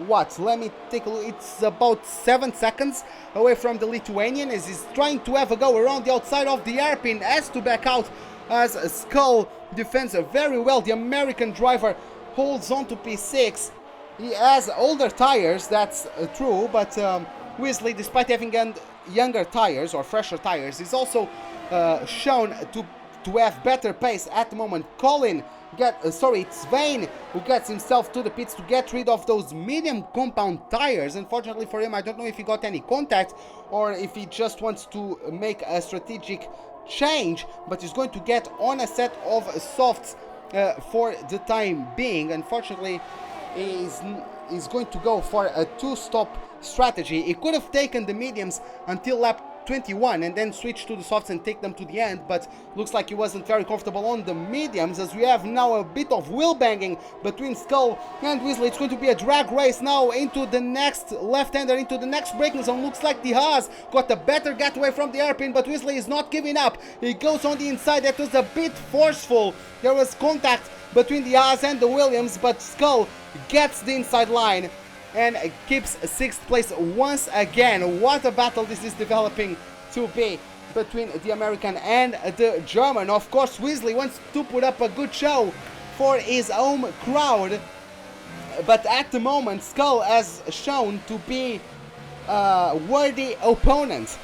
what? Let me take a look. It's about 7 seconds away from the Lithuanian as he's trying to have a go around the outside of the hairpin. Has to back out as Skull defends very well. The American driver holds on to P6. He has older tires, that's true, but Weasley, despite having younger tires or fresher tires, is also shown to have better pace at the moment. Colin it's Vane who gets himself to the pits to get rid of those medium compound tires. Unfortunately for him, I don't know if he got any contact or if he just wants to make a strategic change, but he's going to get on a set of softs for the time being. Unfortunately, he's going to go for a 2-stop strategy. He could have taken the mediums until lap 21 and then switch to the softs and take them to the end, but looks like he wasn't very comfortable on the mediums, as we have now a bit of wheel banging between Skull and Weasley. It's going to be a drag race now into the next left-hander, into the next braking zone. Looks like the Haas got a better getaway from the airpin, but Weasley is not giving up. He goes on the inside. That was a bit forceful. There was contact between the Haas and the Williams, but Skull gets the inside line and keeps 6th place once again. What a battle this is developing to be between the American and the German. Of course, Weasley wants to put up a good show for his home crowd, but at the moment Skull has shown to be a worthy opponent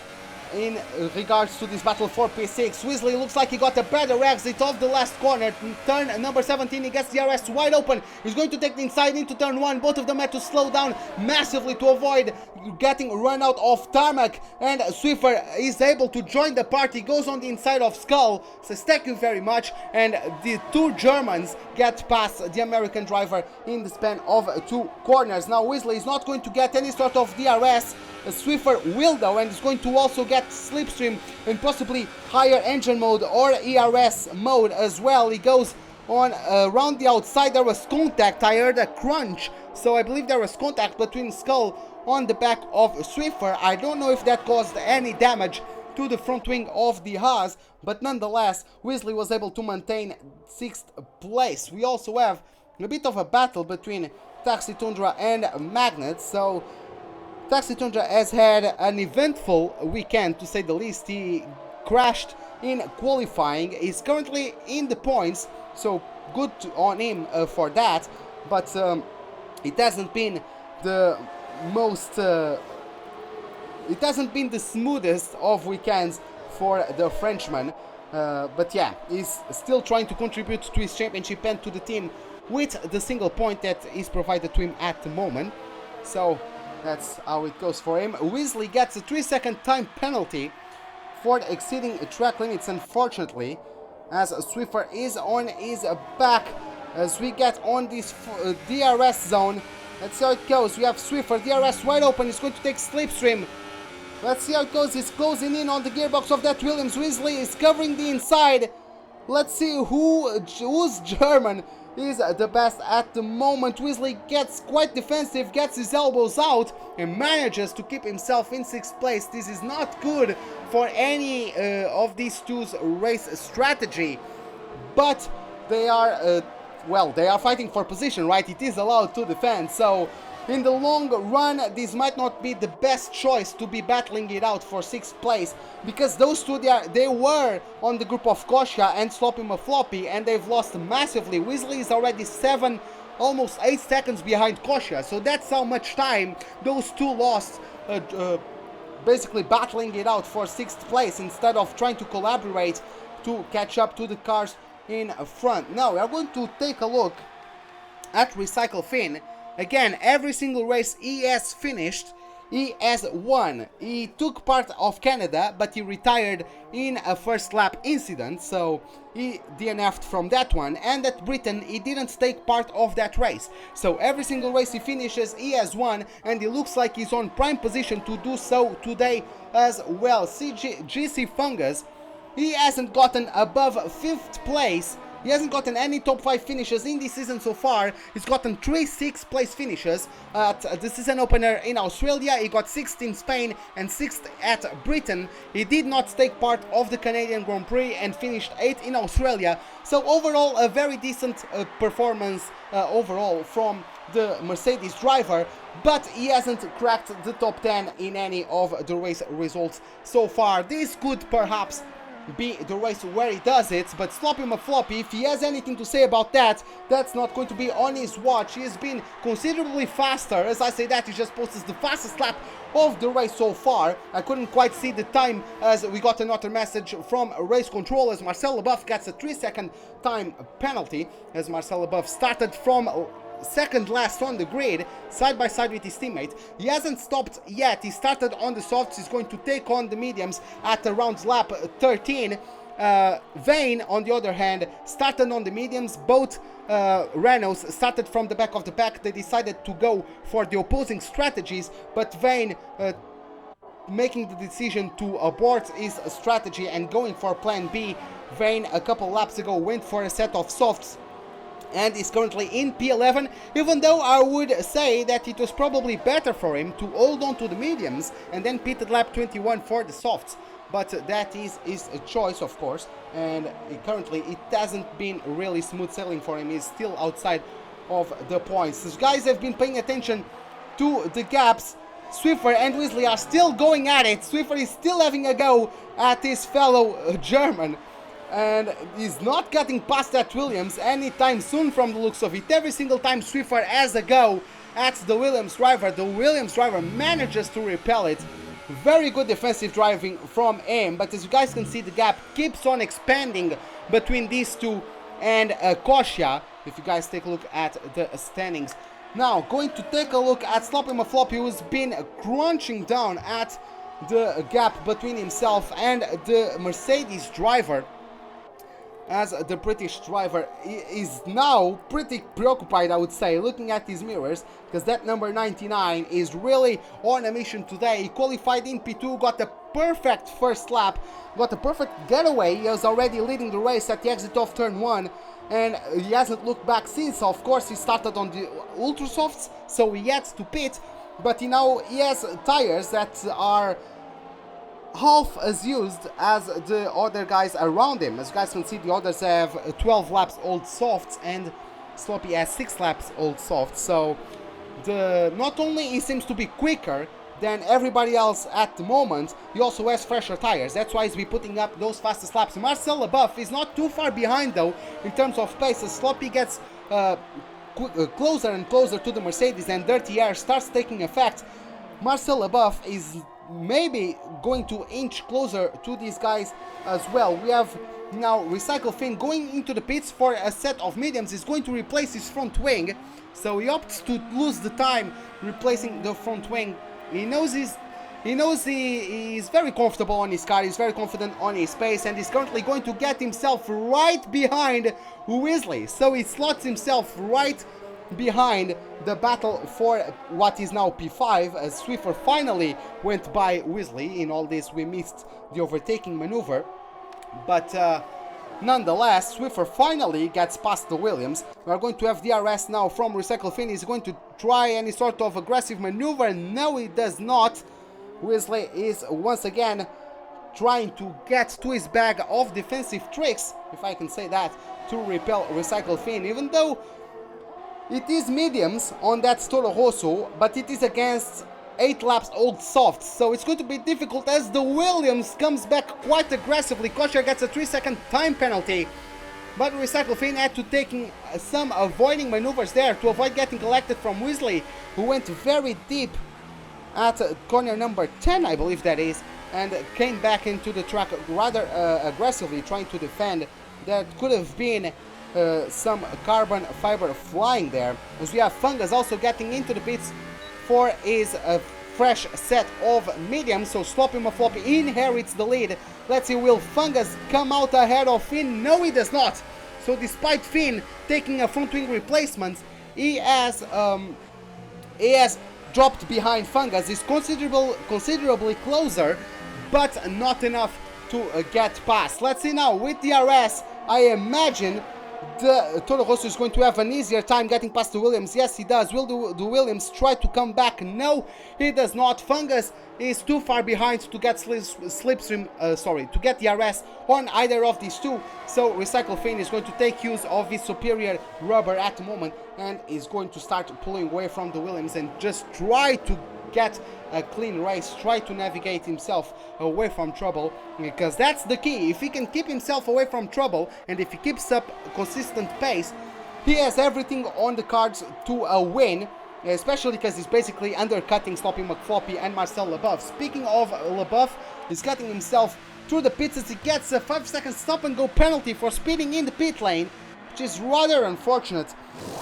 in regards to this battle for P6. Weasley looks like he got a better exit of the last corner. Turn number 17, he gets the RS wide open. He's going to take the inside into turn 1. Both of them had to slow down massively to avoid getting run out of tarmac. And Swiffer is able to join the party, goes on the inside of Skull, says thank you very much. And the 2 Germans get past the American driver in the span of 2 corners. Now Weasley is not going to get any sort of DRS. Swiffer will though, and is going to also get slipstream and possibly higher engine mode or ERS mode as well. He goes on around the outside. There was contact. I heard a crunch, so I believe there was contact between Skull on the back of Swiffer. I don't know if that caused any damage to the front wing of the Haas, but nonetheless Weasley was able to maintain 6th place. We also have a bit of a battle between Taxi Tundra and Magnet. So Taxi Tundra has had an eventful weekend, to say the least. He crashed in qualifying. He's currently in the points, so good on him for that. But it hasn't been the most... it hasn't been the smoothest of weekends for the Frenchman. But yeah, he's still trying to contribute to his championship and to the team with the single point that is provided to him at the moment. So that's how it goes for him. Weasley gets a 3-second time penalty for exceeding track limits, unfortunately, as Swiffer is on his back as we get on this DRS zone. Let's see how it goes. We have Swiffer, DRS wide open. He's going to take slipstream. Let's see how it goes. He's closing in on the gearbox of that Williams. Weasley is covering the inside. Let's see who's German is the best at the moment. Weasley gets quite defensive, gets his elbows out, and manages to keep himself in 6th place. This is not good for any of these two's race strategy, but they are they are fighting for position, right? It is allowed to defend, so in the long run this might not be the best choice to be battling it out for 6th place, because those two they were on the group of Kosha and Sloppy Mafloppy, and they've lost massively. Weasley is already 7, almost 8 seconds behind Kosha, so that's how much time those two lost basically battling it out for 6th place instead of trying to collaborate to catch up to the cars in front. Now we are going to take a look at Recycle Finn. Again, every single race he has finished, he has won. He took part of Canada, but he retired in a first lap incident, so he DNF'd from that one. And at Britain, he didn't take part of that race. So every single race he finishes, he has won, and he looks like he's on prime position to do so today as well. GC Fungus, he hasn't gotten above 5th place. He hasn't gotten any top 5 finishes in this season so far. He's gotten 3 6th place finishes at the season opener in Australia. He got 6th in Spain and 6th at Britain. He did not take part of the Canadian Grand Prix and finished 8th in Australia. So overall, a very decent performance overall from the Mercedes driver, but he hasn't cracked the top 10 in any of the race results so far. This could perhaps be the race where he does it, but Sloppy Mafloppy, if he has anything to say about that, that's not going to be on his watch. He has been considerably faster. As I say that, he just posted the fastest lap of the race so far. I couldn't quite see the time as we got another message from race control as Marcel Leboeuf gets a 3-second time penalty as Marcel Leboeuf started from second last on the grid, side by side with his teammate. He hasn't stopped yet. He started on the softs. He's going to take on the mediums at around lap 13. Vane, on the other hand, started on the mediums. Both Renaults started from the back of the pack. They decided to go for the opposing strategies, but Vane making the decision to abort his strategy and going for plan B. Vane a couple laps ago went for a set of softs and is currently in P11, even though I would say that it was probably better for him to hold on to the mediums and then pit at lap 21 for the softs. But that is his choice, of course, and currently it hasn't been really smooth sailing for him. He's still outside of the points. These guys have been paying attention to the gaps. Swiffer and Weasley are still going at it. Swiffer is still having a go at his fellow German, and he's not getting past that Williams anytime soon from the looks of it. Every single time Swiffer has a go at the Williams driver manages to repel it. Very good defensive driving from him, but as you guys can see, the gap keeps on expanding between these two and Kosia, if you guys take a look at the standings. Now, going to take a look at Sloppy Mafloppy, who's been crunching down at the gap between himself and the Mercedes driver, as the British driver is now pretty preoccupied, I would say, looking at his mirrors, because that number 99 is really on a mission today. He qualified in P2, got a perfect first lap, got a perfect getaway. He was already leading the race at the exit of turn 1, and he hasn't looked back since. Of course, he started on the ultra softs, so he had to pit, but he has tires that are half as used as the other guys around him. As you guys can see, the others have 12 laps old softs and Sloppy has 6 laps old softs. So not only he seems to be quicker than everybody else at the moment, he also has fresher tires. That's why he's been putting up those fastest laps. Marcel Leboeuf is not too far behind though in terms of pace. As Sloppy gets closer and closer to the Mercedes and dirty air starts taking effect, Marcel Leboeuf is maybe going to inch closer to these guys as well. We have now Recycle Finn going into the pits for a set of mediums. He's going to replace his front wing, so he opts to lose the time replacing the front wing. He knows he is very comfortable on his car, he's very confident on his pace, and he's currently going to get himself right behind Weasley. So he slots himself right behind the battle for what is now P5, as Swiffer finally went by Weasley. In all this, we missed the overtaking maneuver, but nonetheless, Swiffer finally gets past the Williams. We are going to have DRS now from Recycle Finn. He's going to try any sort of aggressive maneuver. No, he does not. Weasley is once again trying to get to his bag of defensive tricks, if I can say that, to repel Recycle Finn, even though it is mediums on that Toro Rosso, but it is against 8 laps old softs, so it's going to be difficult as the Williams comes back quite aggressively. Kosia gets a 3-second time penalty, but Recycle Finn had to take some avoiding maneuvers there to avoid getting collected from Weasley, who went very deep at corner number 10, I believe that is, and came back into the track rather aggressively, trying to defend. That could have been some carbon fiber flying there, as we have Fungus also getting into the pits for his fresh set of mediums. So Sloppy Mafloppy inherits the lead. Let's see, will Fungus come out ahead of Finn? No, he does not. So despite Finn taking a front wing replacement, he has dropped behind Fungus. He's considerably closer, but not enough to get past. Let's see now with DRS. I imagine the Toro Rosso is going to have an easier time getting past the Williams. Yes, he does. Will the Williams try to come back? No, he does not. Fungus is too far behind to get to get DRS on either of these two. So Recycle Finn is going to take use of his superior rubber at the moment and is going to start pulling away from the Williams and just try to get a clean race, try to navigate himself away from trouble, because that's the key. If he can keep himself away from trouble and if he keeps up consistent pace, he has everything on the cards to a win, especially because he's basically undercutting Sloppy McFloppy and Marcel Leboeuf. Speaking of Leboeuf, he's cutting himself through the pits as he gets a 5-second stop and go penalty for speeding in the pit lane. which is rather unfortunate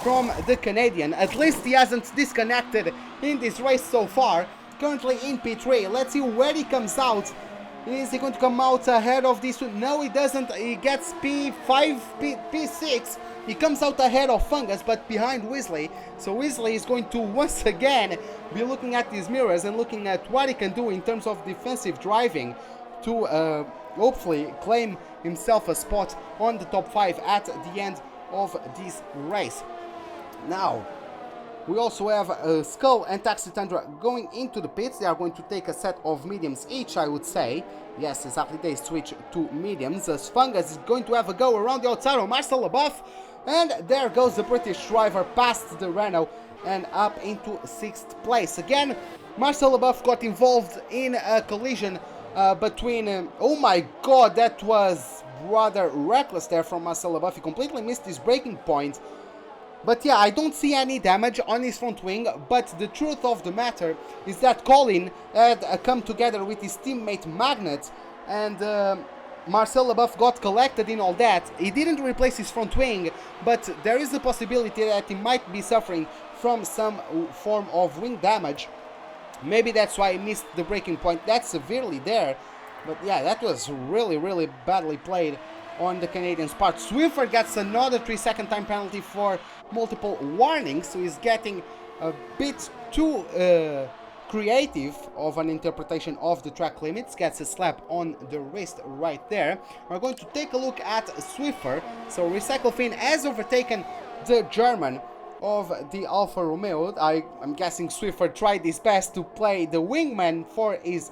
from the Canadian. At least he hasn't disconnected in this race so far. Currently in P3. Let's see where he comes out. Is he going to come out ahead of this one? No, he doesn't. He gets P5, P6. He comes out ahead of Fungus, but behind Weasley. So Weasley is going to once again be looking at his mirrors and looking at what he can do in terms of defensive driving to hopefully claim himself a spot on the top 5 at the end of this race. Now, we also have Skull and Taxi Tundra going into the pits. They are going to take a set of mediums each, I would say. Yes, exactly, they switch to mediums. Fungus is going to have a go around the outside of Marcel Leboeuf. And there goes the British driver past the Renault and up into 6th place. Again, Marcel Leboeuf got involved in a collision between... oh my god, that was rather reckless there from Marcel Leboeuf. He completely missed his braking point. But yeah, I don't see any damage on his front wing, but the truth of the matter is that Colin had come together with his teammate Magnet, and Marcel Leboeuf got collected in all that. He didn't replace his front wing, but there is a possibility that he might be suffering from some form of wing damage. Maybe that's why he missed the braking point that severely there. But yeah, that was really, really badly played on the Canadian's part. Swiffer gets another 3-second time penalty for multiple warnings, so he's getting a bit too creative of an interpretation of the track limits. Gets a slap on the wrist right there. We're going to take a look at Swiffer. So Recycle Fin has overtaken the German of the Alfa Romeo. I'm guessing Swiffer tried his best to play the wingman for his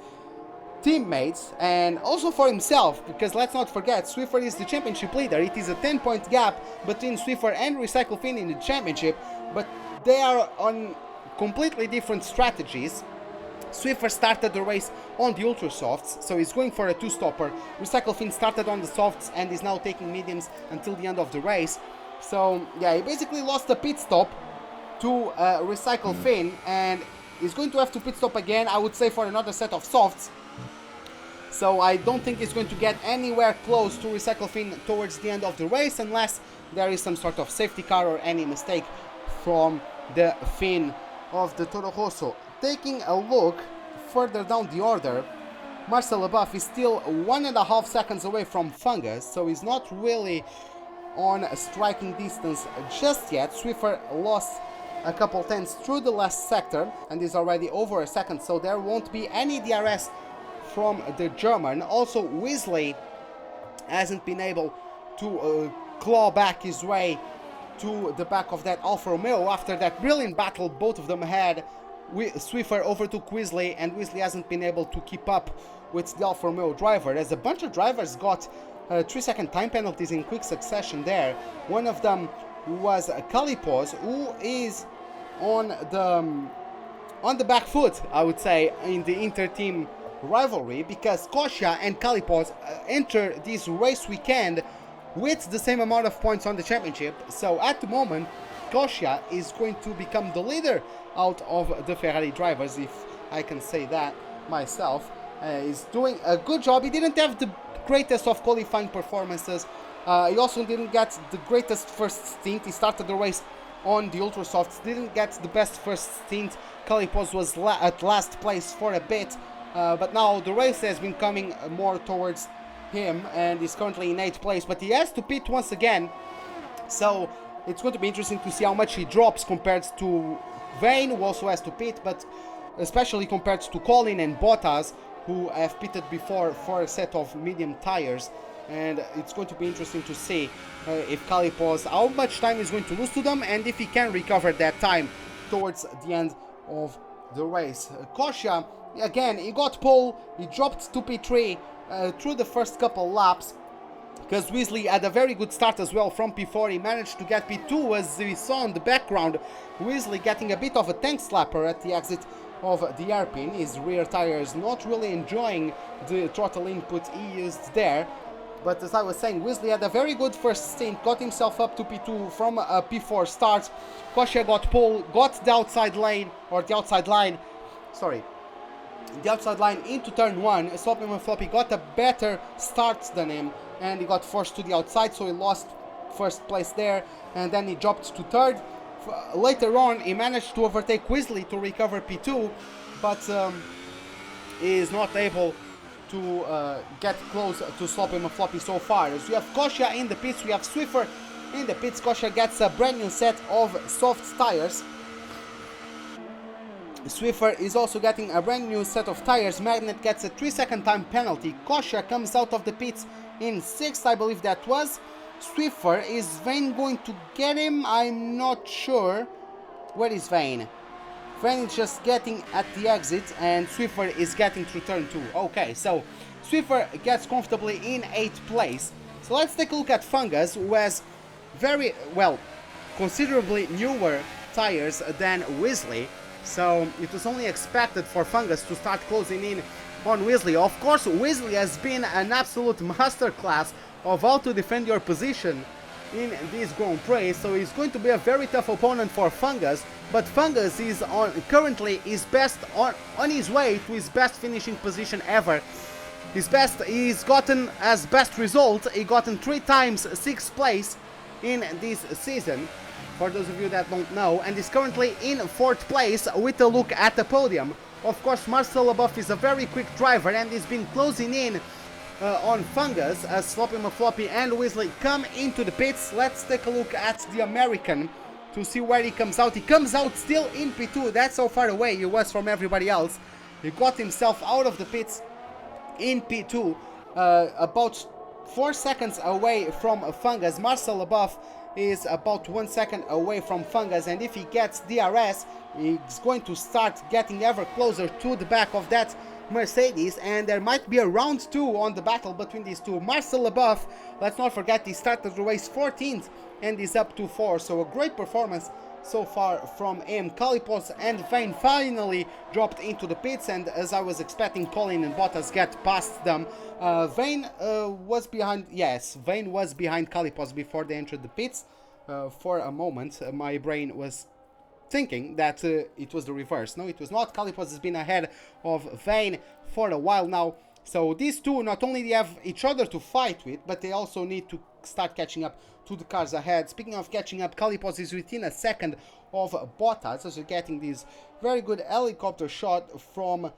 teammates and also for himself, because let's not forget, Swiffer is the championship leader. It is a 10-point gap between Swiffer and Recycle Fin in the championship, but they are on completely different strategies. Swiffer started the race on the ultra softs, so he's going for a 2-stopper. Recycle Fin started on the softs and is now taking mediums until the end of the race. So yeah, he basically lost a pit stop to Recycle Fin, and he's going to have to pit stop again, I would say, for another set of softs. So I don't think he's going to get anywhere close to Recycle Fin towards the end of the race, unless there is some sort of safety car or any mistake from the Fin of the Toro Rosso. Taking a look further down the order, Marcel Leboeuf is still 1.5 seconds away from Fungus, so he's not really on striking distance just yet. Swiffer lost a couple tenths through the last sector and is already over a second, so there won't be any DRS from the German. Also, Weasley hasn't been able to claw back his way to the back of that Alfa Romeo after that brilliant battle both of them had. Swiffer overtook Weasley, and Weasley hasn't been able to keep up with the Alfa Romeo driver, as a bunch of drivers got 3-second time penalties in quick succession there. One of them was Kalipos, who is on the back foot, I would say, in the inter-team rivalry, because Kosia and Kalipos enter this race weekend with the same amount of points on the championship. So at the moment, Kosia is going to become the leader out of the Ferrari drivers, if I can say that myself. He's doing a good job. He didn't have the greatest of qualifying performances. He also didn't get the greatest first stint. He started the race on the ultra softs, didn't get the best first stint. Kalipos was at last place for a bit, but now the race has been coming more towards him, and he's currently in 8th place, but he has to pit once again, so it's going to be interesting to see how much he drops compared to Vane, who also has to pit, but especially compared to Colin and Bottas, who have pitted before for a set of medium tires. And it's going to be interesting to see if Kalipos, how much time he's going to lose to them, and if he can recover that time towards the end of the race. Kosia, again, he got pole, he dropped to P3 through the first couple laps, because Weasley had a very good start as well from P4. He managed to get P2, as we saw in the background. Weasley getting a bit of a tank slapper at the exit of the hairpin. His rear tires not really enjoying the throttle input he used there. But as I was saying, Weasley had a very good first stint, got himself up to P2 from a P4 start. Kosia got pole, got the outside lane, or the outside line, sorry, the outside line into turn 1. Sloppy got a better start than him, and he got forced to the outside, so he lost first place there, and then he dropped to third. Later on, he managed to overtake Weasley to recover P2, but he is not able to get close to Sloppy McFloppy so far. As we have Kosha in the pits, we have Swiffer in the pits. Kosha gets a brand new set of soft tires. Swiffer is also getting a brand new set of tires. Magnet gets a 3-second time penalty. Kosha comes out of the pits in 6th, I believe that was. Swiffer, is Vane going to get him? I'm not sure. Where is Vane? Vane is just getting at the exit, and Swiffer is getting through turn 2. Okay, so Swiffer gets comfortably in 8th place. So let's take a look at Fungus, who has very, well, considerably newer tires than Weasley. So it was only expected for Fungus to start closing in on Weasley. Of course, Weasley has been an absolute masterclass of how to defend your position in this Grand Prix, so he's going to be a very tough opponent for Fungus. But Fungus is currently on his way to his best finishing position ever. He's gotten as best result, he gotten 3 times 6th place in this season, for those of you that don't know, and is currently in 4th place with a look at the podium. Of course, Marcel Leboeuf is a very quick driver and he's been closing in on Fungus as Sloppy McFloppy and Weasley come into the pits. Let's take a look at the American to see where he comes out. He comes out still in P2, that's how far away he was from everybody else. He got himself out of the pits in P2, about 4 seconds away from Fungus. Marcel Leboeuf is about 1 second away from Fungus, and if he gets DRS, he's going to start getting ever closer to the back of that Mercedes, and there might be a round 2 on the battle between these two. Marcel Leboeuf, let's not forget, he started the race 14th and is up to 4, so a great performance so far from him. Kalipos and Vane finally dropped into the pits, and as I was expecting, Colin and Bottas get past them. Vane was behind Kalipos before they entered the pits. For a moment, my brain was thinking that it was the reverse. No, it was not. Kalipos has been ahead of Vane for a while now. So these two, not only they have each other to fight with, but they also need to start catching up to the cars ahead. Speaking of catching up, Kalipos is within a second of Bottas, as you're getting this very good helicopter shot from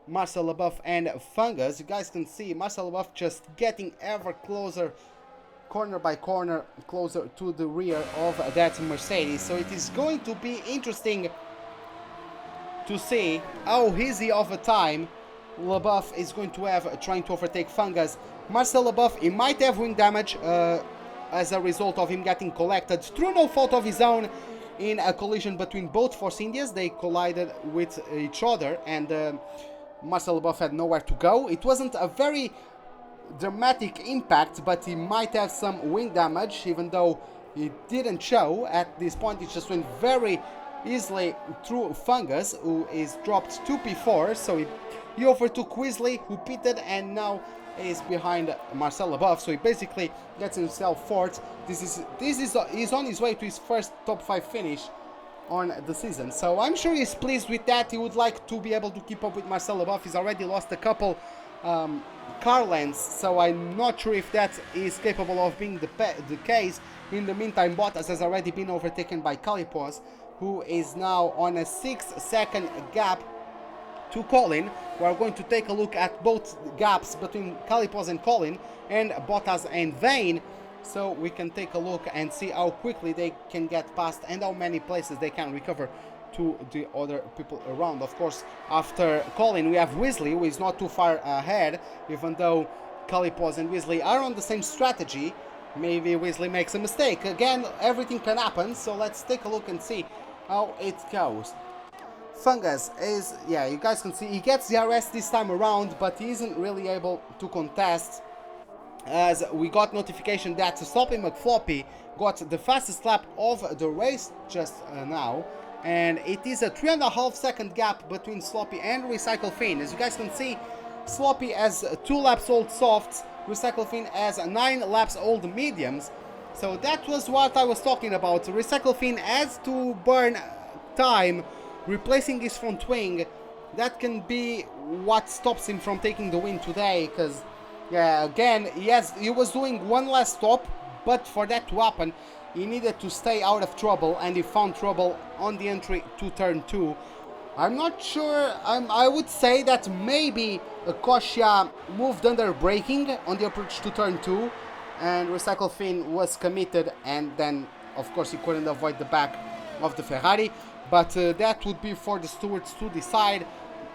Marcel Leboeuf and Fungus. You guys can see Marcel Leboeuf just getting ever closer, corner by corner, closer to the rear of that Mercedes. So it is going to be interesting to see how easy of a time Leboeuf is going to have trying to overtake Fungus. Marcel Leboeuf, he might have wing damage as a result of him getting collected through no fault of his own in a collision between both Force Indias. They collided with each other, and Marcel Leboeuf had nowhere to go. It wasn't a very dramatic impact, but he might have some wing damage, even though it didn't show at this point. It just went very easily through Fungus, who is dropped to P4, so he overtook Weasley, who pitted, and now is behind Marcel Leboeuf, so he basically gets himself fourth. He's on his way to his first top 5 finish on the season, so I'm sure he's pleased with that. He would like to be able to keep up with Marcel Leboeuf. He's already lost a couple car lengths, so I'm not sure if that is capable of being the case. In the meantime, Bottas has already been overtaken by Kalipos, who is now on a 6-second gap to Colin. We are going to take a look at both gaps between Kalipos and Colin, and Bottas and Vane, so we can take a look and see how quickly they can get past and how many places they can recover to the other people around. Of course, after Colin we have Weasley, who is not too far ahead, even though Kalipos and Weasley are on the same strategy. Maybe Weasley makes a mistake. Again, everything can happen, so let's take a look and see how it goes. Fungus is, yeah, you guys can see he gets the DRS this time around, but he isn't really able to contest, as we got notification that Sloppy McFloppy got the fastest lap of the race just now, and it is a 3.5 second gap between Sloppy and Recycle Fin. As you guys can see, Sloppy has 2 laps old softs, Recycle Fin has 9 laps old mediums. So that was what I was talking about. Recycle Fin has to burn time replacing his front wing. That can be what stops him from taking the win today, because yeah, again, he was doing one last stop but for that to happen, he needed to stay out of trouble, and he found trouble on the entry to turn 2. I'm not sure, I would say that maybe Grosjean moved under braking on the approach to turn 2, and Recycle Fin was committed, and then of course he couldn't avoid the back of the Ferrari, but that would be for the stewards to decide.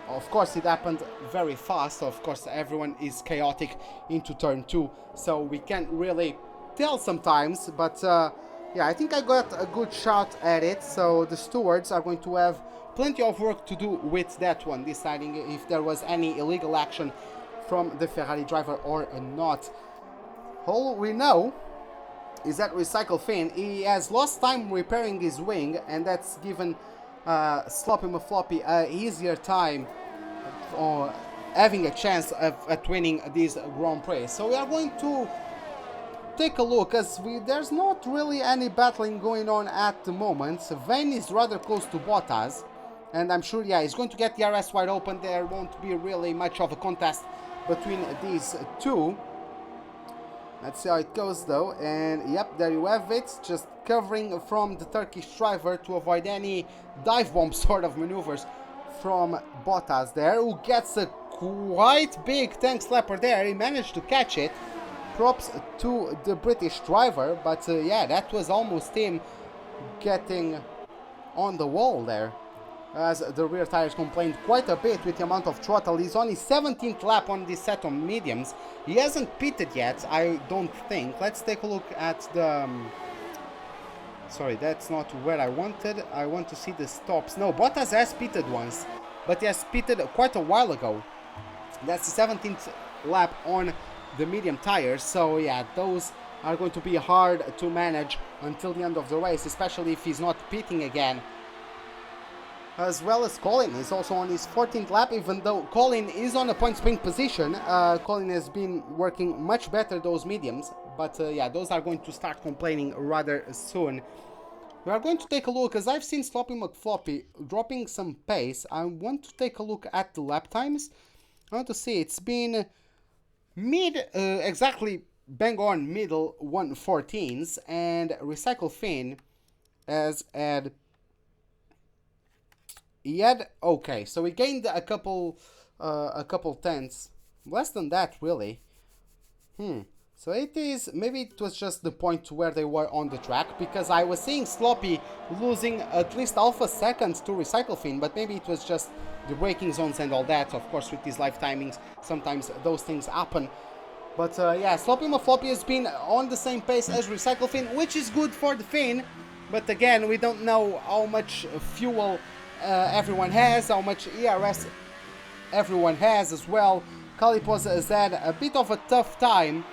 Of course it happened very fast, of course everyone is chaotic into turn 2, so we can't really tell sometimes, but yeah, I think I got a good shot at it, so the stewards are going to have plenty of work to do with that one, deciding if there was any illegal action from the Ferrari driver or not. All we know is that Recycle Fin, he has lost time repairing his wing, and that's given Sloppy McFloppy a easier time for having a chance at winning this Grand Prix. So we are going to take a look, as there's not really any battling going on at the moment. Vane is rather close to Bottas, and I'm sure, yeah, he's going to get the RS wide open. There won't be really much of a contest between these two. Let's see how it goes though, and yep, there you have it, just covering from the Turkish driver to avoid any dive bomb sort of maneuvers from Bottas there, who gets a quite big tank slapper there. He managed to catch it. Props to the British driver, but yeah, that was almost him getting on the wall there, as the rear tires complained quite a bit with the amount of throttle. He's on his 17th lap on this set on mediums. He hasn't pitted yet, I don't think. Let's take a look at the... sorry, that's not where I wanted. I want to see the stops. No, Bottas has pitted once, but he has pitted quite a while ago. That's the 17th lap on the medium tires, so yeah, those are going to be hard to manage until the end of the race, especially if he's not pitting again. As well as Colin is also on his 14th lap, even though Colin is on a point sprint position. Colin has been working much better those mediums, but yeah, those are going to start complaining rather soon. We are going to take a look, as I've seen Sloppy McFloppy dropping some pace. I want to take a look at the lap times. I want to see, it's been exactly bang on middle 1:14s, and Recycle Fin has had... he had, okay, so he gained a couple tenths, less than that really. So it is, maybe it was just the point where they were on the track, because I was seeing Sloppy losing at least half a second to Recycle Fin, but maybe it was just the braking zones and all that. Of course, with these live timings, sometimes those things happen. But yeah, Sloppy McFloppy has been on the same pace as Recycle Fin, which is good for the Fin, but again, we don't know how much fuel everyone has, how much ERS everyone has as well. Calipos has had a bit of a tough time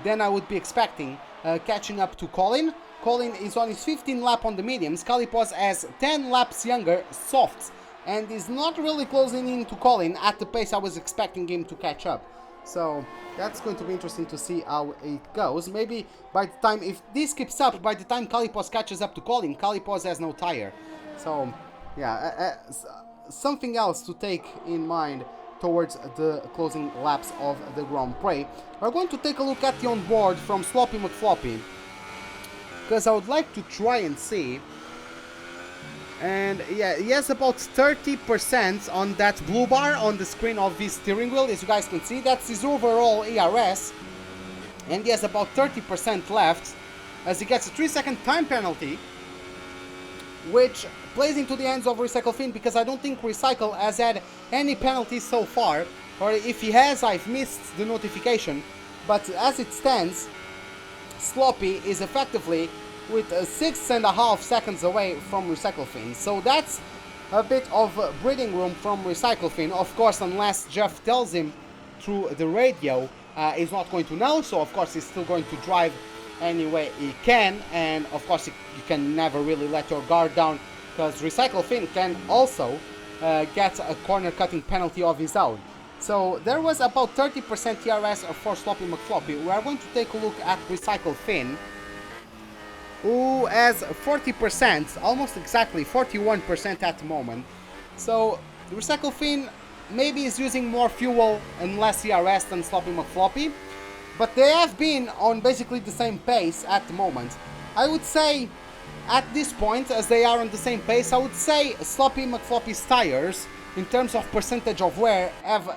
than I would be expecting, catching up to Colin. Colin is on his 15th lap on the mediums. Calipos has 10 laps younger softs, and is not really closing in to Colin at the pace I was expecting him to catch up. So that's going to be interesting to see how it goes. Maybe by the time, if this keeps up, by the time Calipos catches up to Colin, Calipos has no tire. So yeah, something else to take in mind towards the closing laps of the Grand Prix. We're going to take a look at the onboard from Sloppy McFloppy, because I would like to try and see. And yeah, he has about 30% on that blue bar on the screen of his steering wheel, as you guys can see. That's his overall ERS, and he has about 30% left, as he gets a 3-second time penalty, which plays into the hands of Recycle Fin, because I don't think Recycle has had any penalties so far, or if he has, I've missed the notification. But as it stands, Sloppy is effectively with 6.5 seconds away from Recycle Fin. So that's a bit of breathing room from Recycle Fin. Of course, unless Jeff tells him through the radio, he's not going to know, so of course he's still going to drive any way he can. And of course you can never really let your guard down, because Recycle Fin can also get a corner cutting penalty of his own. So there was about 30% ERS for Sloppy McFloppy. We are going to take a look at Recycle Fin, who has 40%, almost exactly 41% at the moment. So Recycle Fin maybe is using more fuel and less ERS than Sloppy McFloppy. but they have been on basically the same pace at the moment. I would say at this point, as they are on the same pace, I would say Sloppy McFloppy's tires, in terms of percentage of wear, have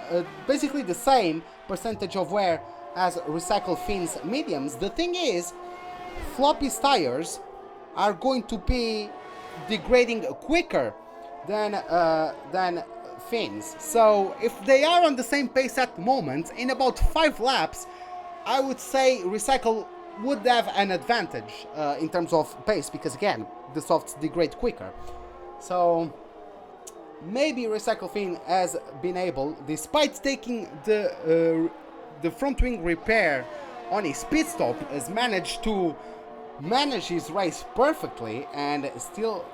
basically the same percentage of wear as Recycle Finn's mediums. The thing is, Floppy's tires are going to be degrading quicker than Finn's. So if they are on the same pace at the moment, in about 5 laps, I would say Recycle would have an advantage in terms of pace, because again, the softs degrade quicker. So maybe Recycle Finn has been able, despite taking the front wing repair on his pit stop, has managed to manage his race perfectly and still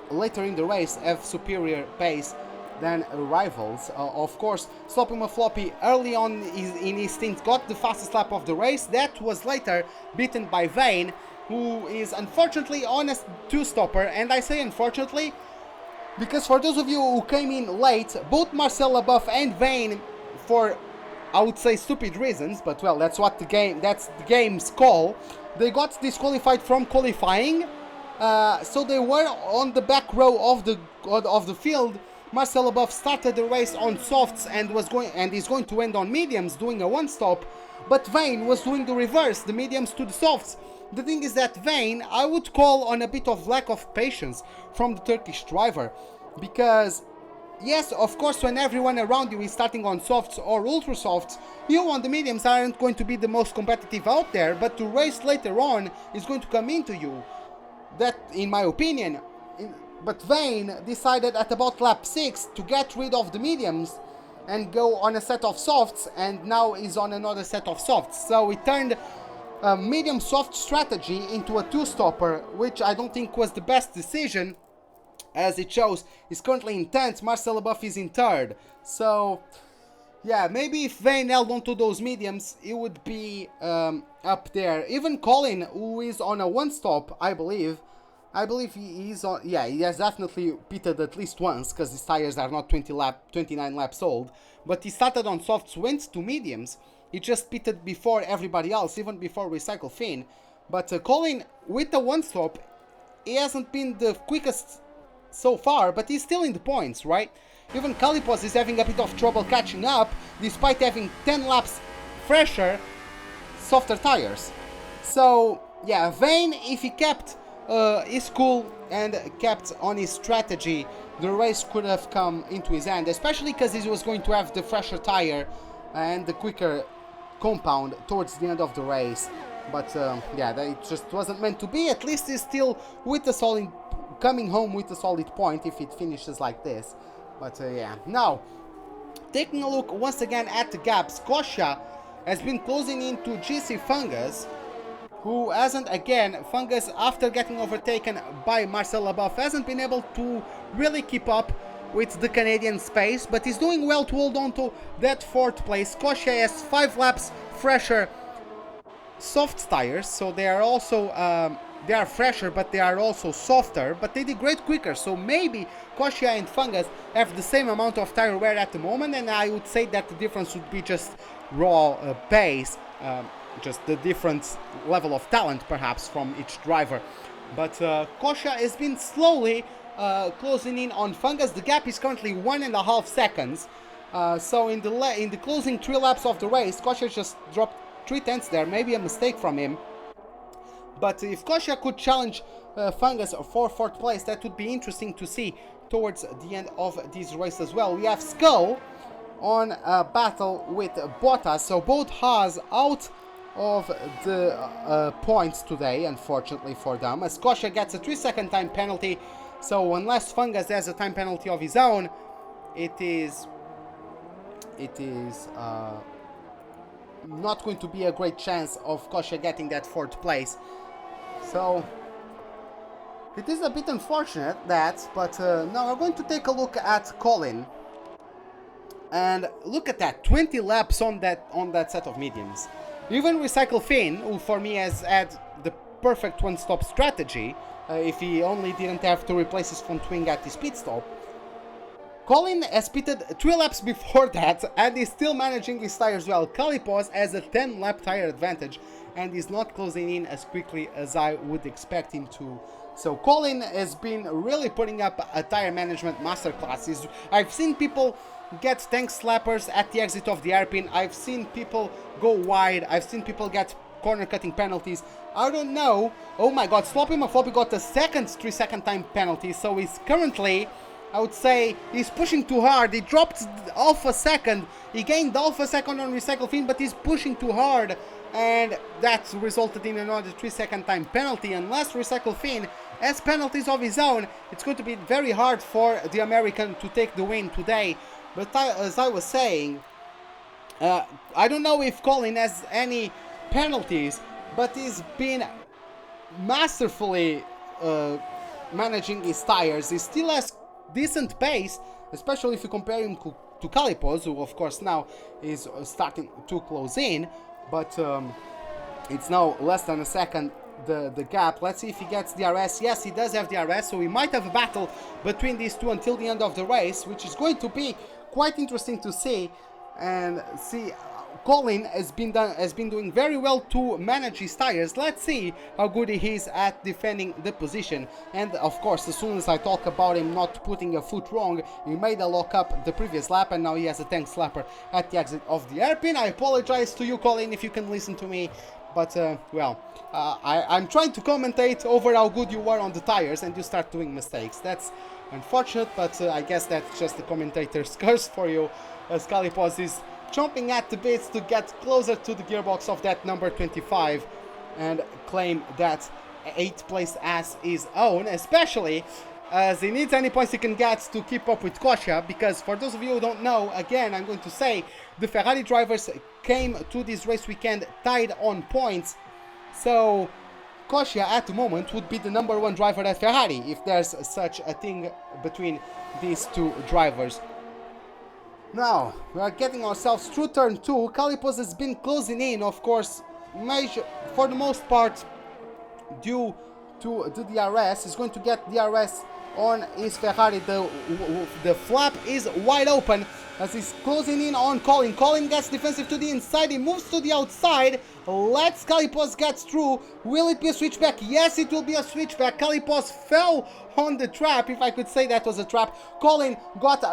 later in the race have superior pace than rivals. Of course, Sloppy McFloppy early on in his stint got the fastest lap of the race. That was later beaten by Vane, who is unfortunately on a two-stopper, and I say unfortunately because for those of you who came in late, both Marcel Leboeuf and Vane, for I would say stupid reasons, but well, that's the game's call, they got disqualified from qualifying. So they were on the back row of the field. Marcel Leboeuf started the race on softs and is going to end on mediums, doing a one-stop, but Vane was doing the reverse, the mediums to the softs. The thing is that Vane, I would call on a bit of lack of patience from the Turkish driver, because yes, of course, when everyone around you is starting on softs or ultra softs, you on the mediums aren't going to be the most competitive out there, but to race later on is going to come into you. That, in my opinion. But Vane decided at about lap 6 to get rid of the mediums and go on a set of softs, and now is on another set of softs. So he turned a medium soft strategy into a two-stopper, which I don't think was the best decision, as it shows. He's currently in 10th, Marcel Leboeuf is in 3rd. So yeah, maybe if Vane held onto those mediums, he would be up there. Even Colin, who is on a one-stop, I believe he's on, yeah, he has definitely pitted at least once, because his tires are not 29 laps old, but he started on softs, went to mediums. He just pitted before everybody else, even before Recycle Finn. But Colin, with the one-stop, he hasn't been the quickest so far, but he's still in the points, right? Even Kalipos is having a bit of trouble catching up, despite having 10 laps fresher, softer tires. So yeah, Vane, if he kept his cool and kept on his strategy, the race could have come into his hand, especially because he was going to have the fresher tire and the quicker compound towards the end of the race. But yeah, it just wasn't meant to be. At least he's still with a solid, coming home with a solid point if it finishes like this. But yeah, now taking a look once again at the gaps, Scotia has been closing into GC Fungus, who hasn't, again, Fungus, after getting overtaken by Marcel Leboeuf, hasn't been able to really keep up with the Canadian pace, but he's doing well to hold on to that 4th place. Scotia has 5 laps fresher soft tires, so they are also they are fresher, but they are also softer, but they degrade quicker. So maybe Scotia and Fungus have the same amount of tire wear at the moment, and I would say that the difference would be just raw pace, just the different level of talent perhaps from each driver. But Scotia has been slowly closing in on Fungus. The gap is currently 1.5 seconds. So in the closing 3 laps of the race, Scotia just dropped 3 tenths there, maybe a mistake from him. But if Scotia could challenge Fungus for 4th place, that would be interesting to see towards the end of this race as well. We have Skull on a battle with Bottas, so both Haas out of the points today, unfortunately for them, as Scotia gets a 3-second time penalty. So unless Fungus has a time penalty of his own, it is not going to be a great chance of Scotia getting that 4th place. So it is a bit unfortunate that, but now we're going to take a look at Colin. And look at that, 20 laps on that set of mediums. Even Recycle Finn, who for me has had the perfect one-stop strategy, if he only didn't have to replace his front wing at his pit stop. Colin has pitted 3 laps before that and is still managing his tires well. Calipos has a 10 lap tire advantage and is not closing in as quickly as I would expect him to. So Colin has been really putting up a tire management masterclass. I've seen people get tank slappers at the exit of the hairpin. I've seen people go wide. I've seen people get corner cutting penalties. I don't know. Oh my god, Sloppy McFloppy got a second 3-second time penalty. So he's currently, I would say, he's pushing too hard. He dropped half a second. He gained half a second on Recycle Fin, but he's pushing too hard. And that resulted in another 3-second time penalty. Unless Recycle Fin has penalties of his own, it's going to be very hard for the American to take the win today. But as I was saying, I don't know if Colin has any penalties, but he's been masterfully managing his tires. He still has decent pace, especially if you compare him to Calipos, who of course now is starting to close in. But it's now less than a second, the gap. Let's see if he gets DRS. Yes, he does have DRS, so we might have a battle between these two until the end of the race, which is going to be quite interesting to see. And see, Colin has been doing very well to manage his tires. Let's see how good he is at defending the position. And of course, as soon as I talk about him not putting a foot wrong, he made a lock up the previous lap and now he has a tank slapper at the exit of the hairpin. I apologize to you, Colin, if you can listen to me. But, I'm trying to commentate over how good you are on the tires and you start doing mistakes. That's unfortunate, but I guess that's just the commentator's curse for you, as Calipos is chomping at the bits to get closer to the gearbox of that number 25 and claim that 8th place as his own, especially as he needs any points he can get to keep up with Kosha, because for those of you who don't know, again, I'm going to say, the Ferrari drivers came to this race weekend tied on points, so Kosha at the moment would be the number 1 driver at Ferrari, if there's such a thing between these two drivers. Now, we are getting ourselves through turn 2. Calipos has been closing in, of course, for the most part, due to the DRS. He's going to get DRS on his Ferrari. The flap is wide open as he's closing in on Colin. Colin gets defensive to the inside. He moves to the outside. Let's Calipos get through. Will it be a switchback? Yes, it will be a switchback. Calipos fell on the trap, if I could say that was a trap. Colin got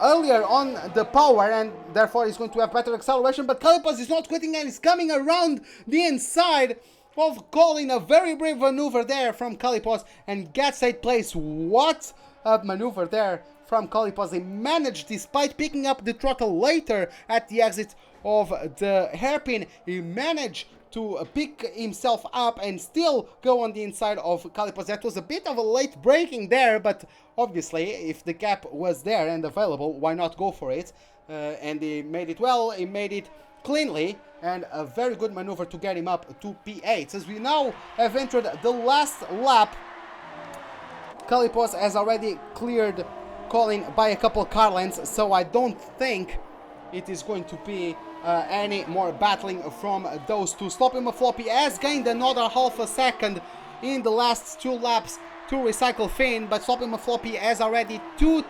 earlier on the power and therefore he's going to have better acceleration, but Calipos is not quitting and he's coming around the inside of Colin. A very brave maneuver there from Calipos and gets 8th place. What a maneuver there from Calipos. He managed, despite picking up the throttle later at the exit of the hairpin, he managed to pick himself up and still go on the inside of Calipos. That was a bit of a late braking there, but obviously if the gap was there and available, why not go for it? And he made it well, he made it cleanly, and a very good maneuver to get him up to P8. As we now have entered the last lap, Calipos has already cleared Colin by a couple car lengths, so I don't think it is going to be any more battling from those two. Sloppy McFloppy has gained another half a second in the last 2 laps to Recycle Fin, but Sloppy McFloppy has already 2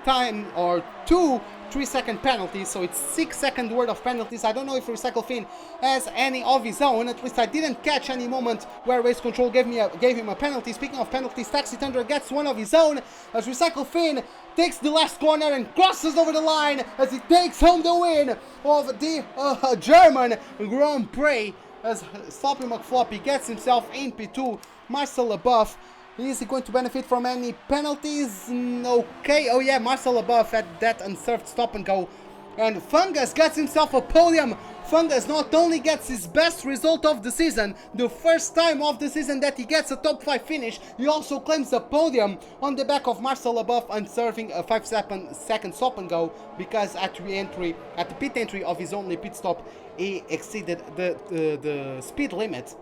3-second penalties, so it's 6-second worth of penalties. I don't know if Recycle Fin has any of his own. At least I didn't catch any moment where Race Control gave him a penalty. Speaking of penalties, Taxi Thunder gets one of his own as Recycle Fin takes the last corner and crosses over the line as he takes home the win of the German Grand Prix, as Sloppy McFloppy gets himself in P2. Marcel Leboeuf, is he going to benefit from any penalties? Okay, oh yeah, Marcel Leboeuf at that unserved stop and go. And Fungus gets himself a podium. Fungus not only gets his best result of the season, the first time of the season that he gets a top 5 finish, he also claims a podium on the back of Marcel Leboeuf and serving a 5-second stop and go, because at the pit entry of his only pit stop, he exceeded the speed limit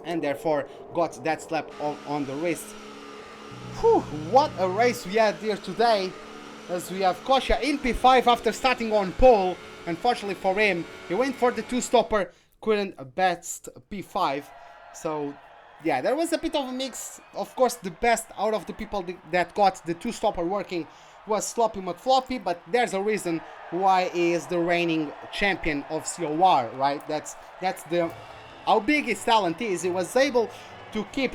and therefore got that slap on the wrist. Whew, what a race we had here today, as we have Kosha in P5 after starting on pole. Unfortunately for him, he went for the 2-stopper, couldn't best P5, so yeah, there was a bit of a mix. Of course, the best out of the people that got the two-stopper working was Sloppy McFloppy, but there's a reason why he is the reigning champion of COR, right? That's the how big his talent is. He was able to keep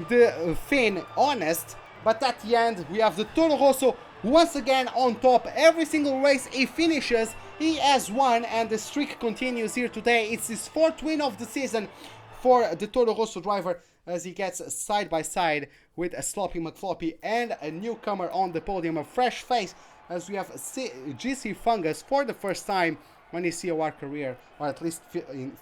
the Finn honest, but at the end we have the Toro Rosso once again on top. Every single race he finishes, he has won, and the streak continues here today. It's his 4th win of the season for the Toro Rosso driver, as he gets side by side with a Sloppy McFloppy and a newcomer on the podium, a fresh face, as we have GC Fungus for the first time on his COR career, or at least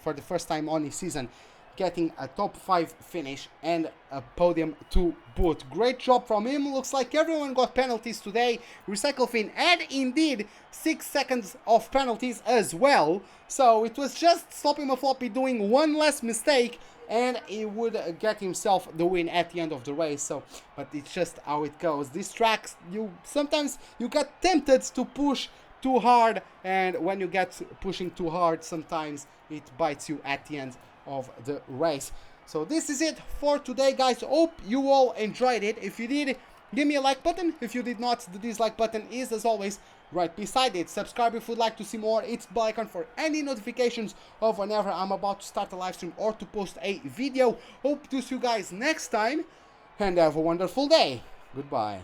for the first time on his season, getting a top 5 finish and a podium to boot. Great job from him. Looks like everyone got penalties today. Recycle Finn had indeed 6 seconds of penalties as well. So it was just Sloppy McFloppy doing one less mistake and he would get himself the win at the end of the race. So, but it's just how it goes. These tracks, sometimes you get tempted to push too hard, and when you get pushing too hard, sometimes it bites you at the end of the race. So this is it for today, guys. Hope you all enjoyed it. If you did, give me a like button. If you did not, the dislike button is, as always, right beside it. Subscribe if you'd like to see more. It's the bell icon for any notifications of whenever I'm about to start a live stream or to post a video. Hope to see you guys next time, and have a wonderful day. Goodbye.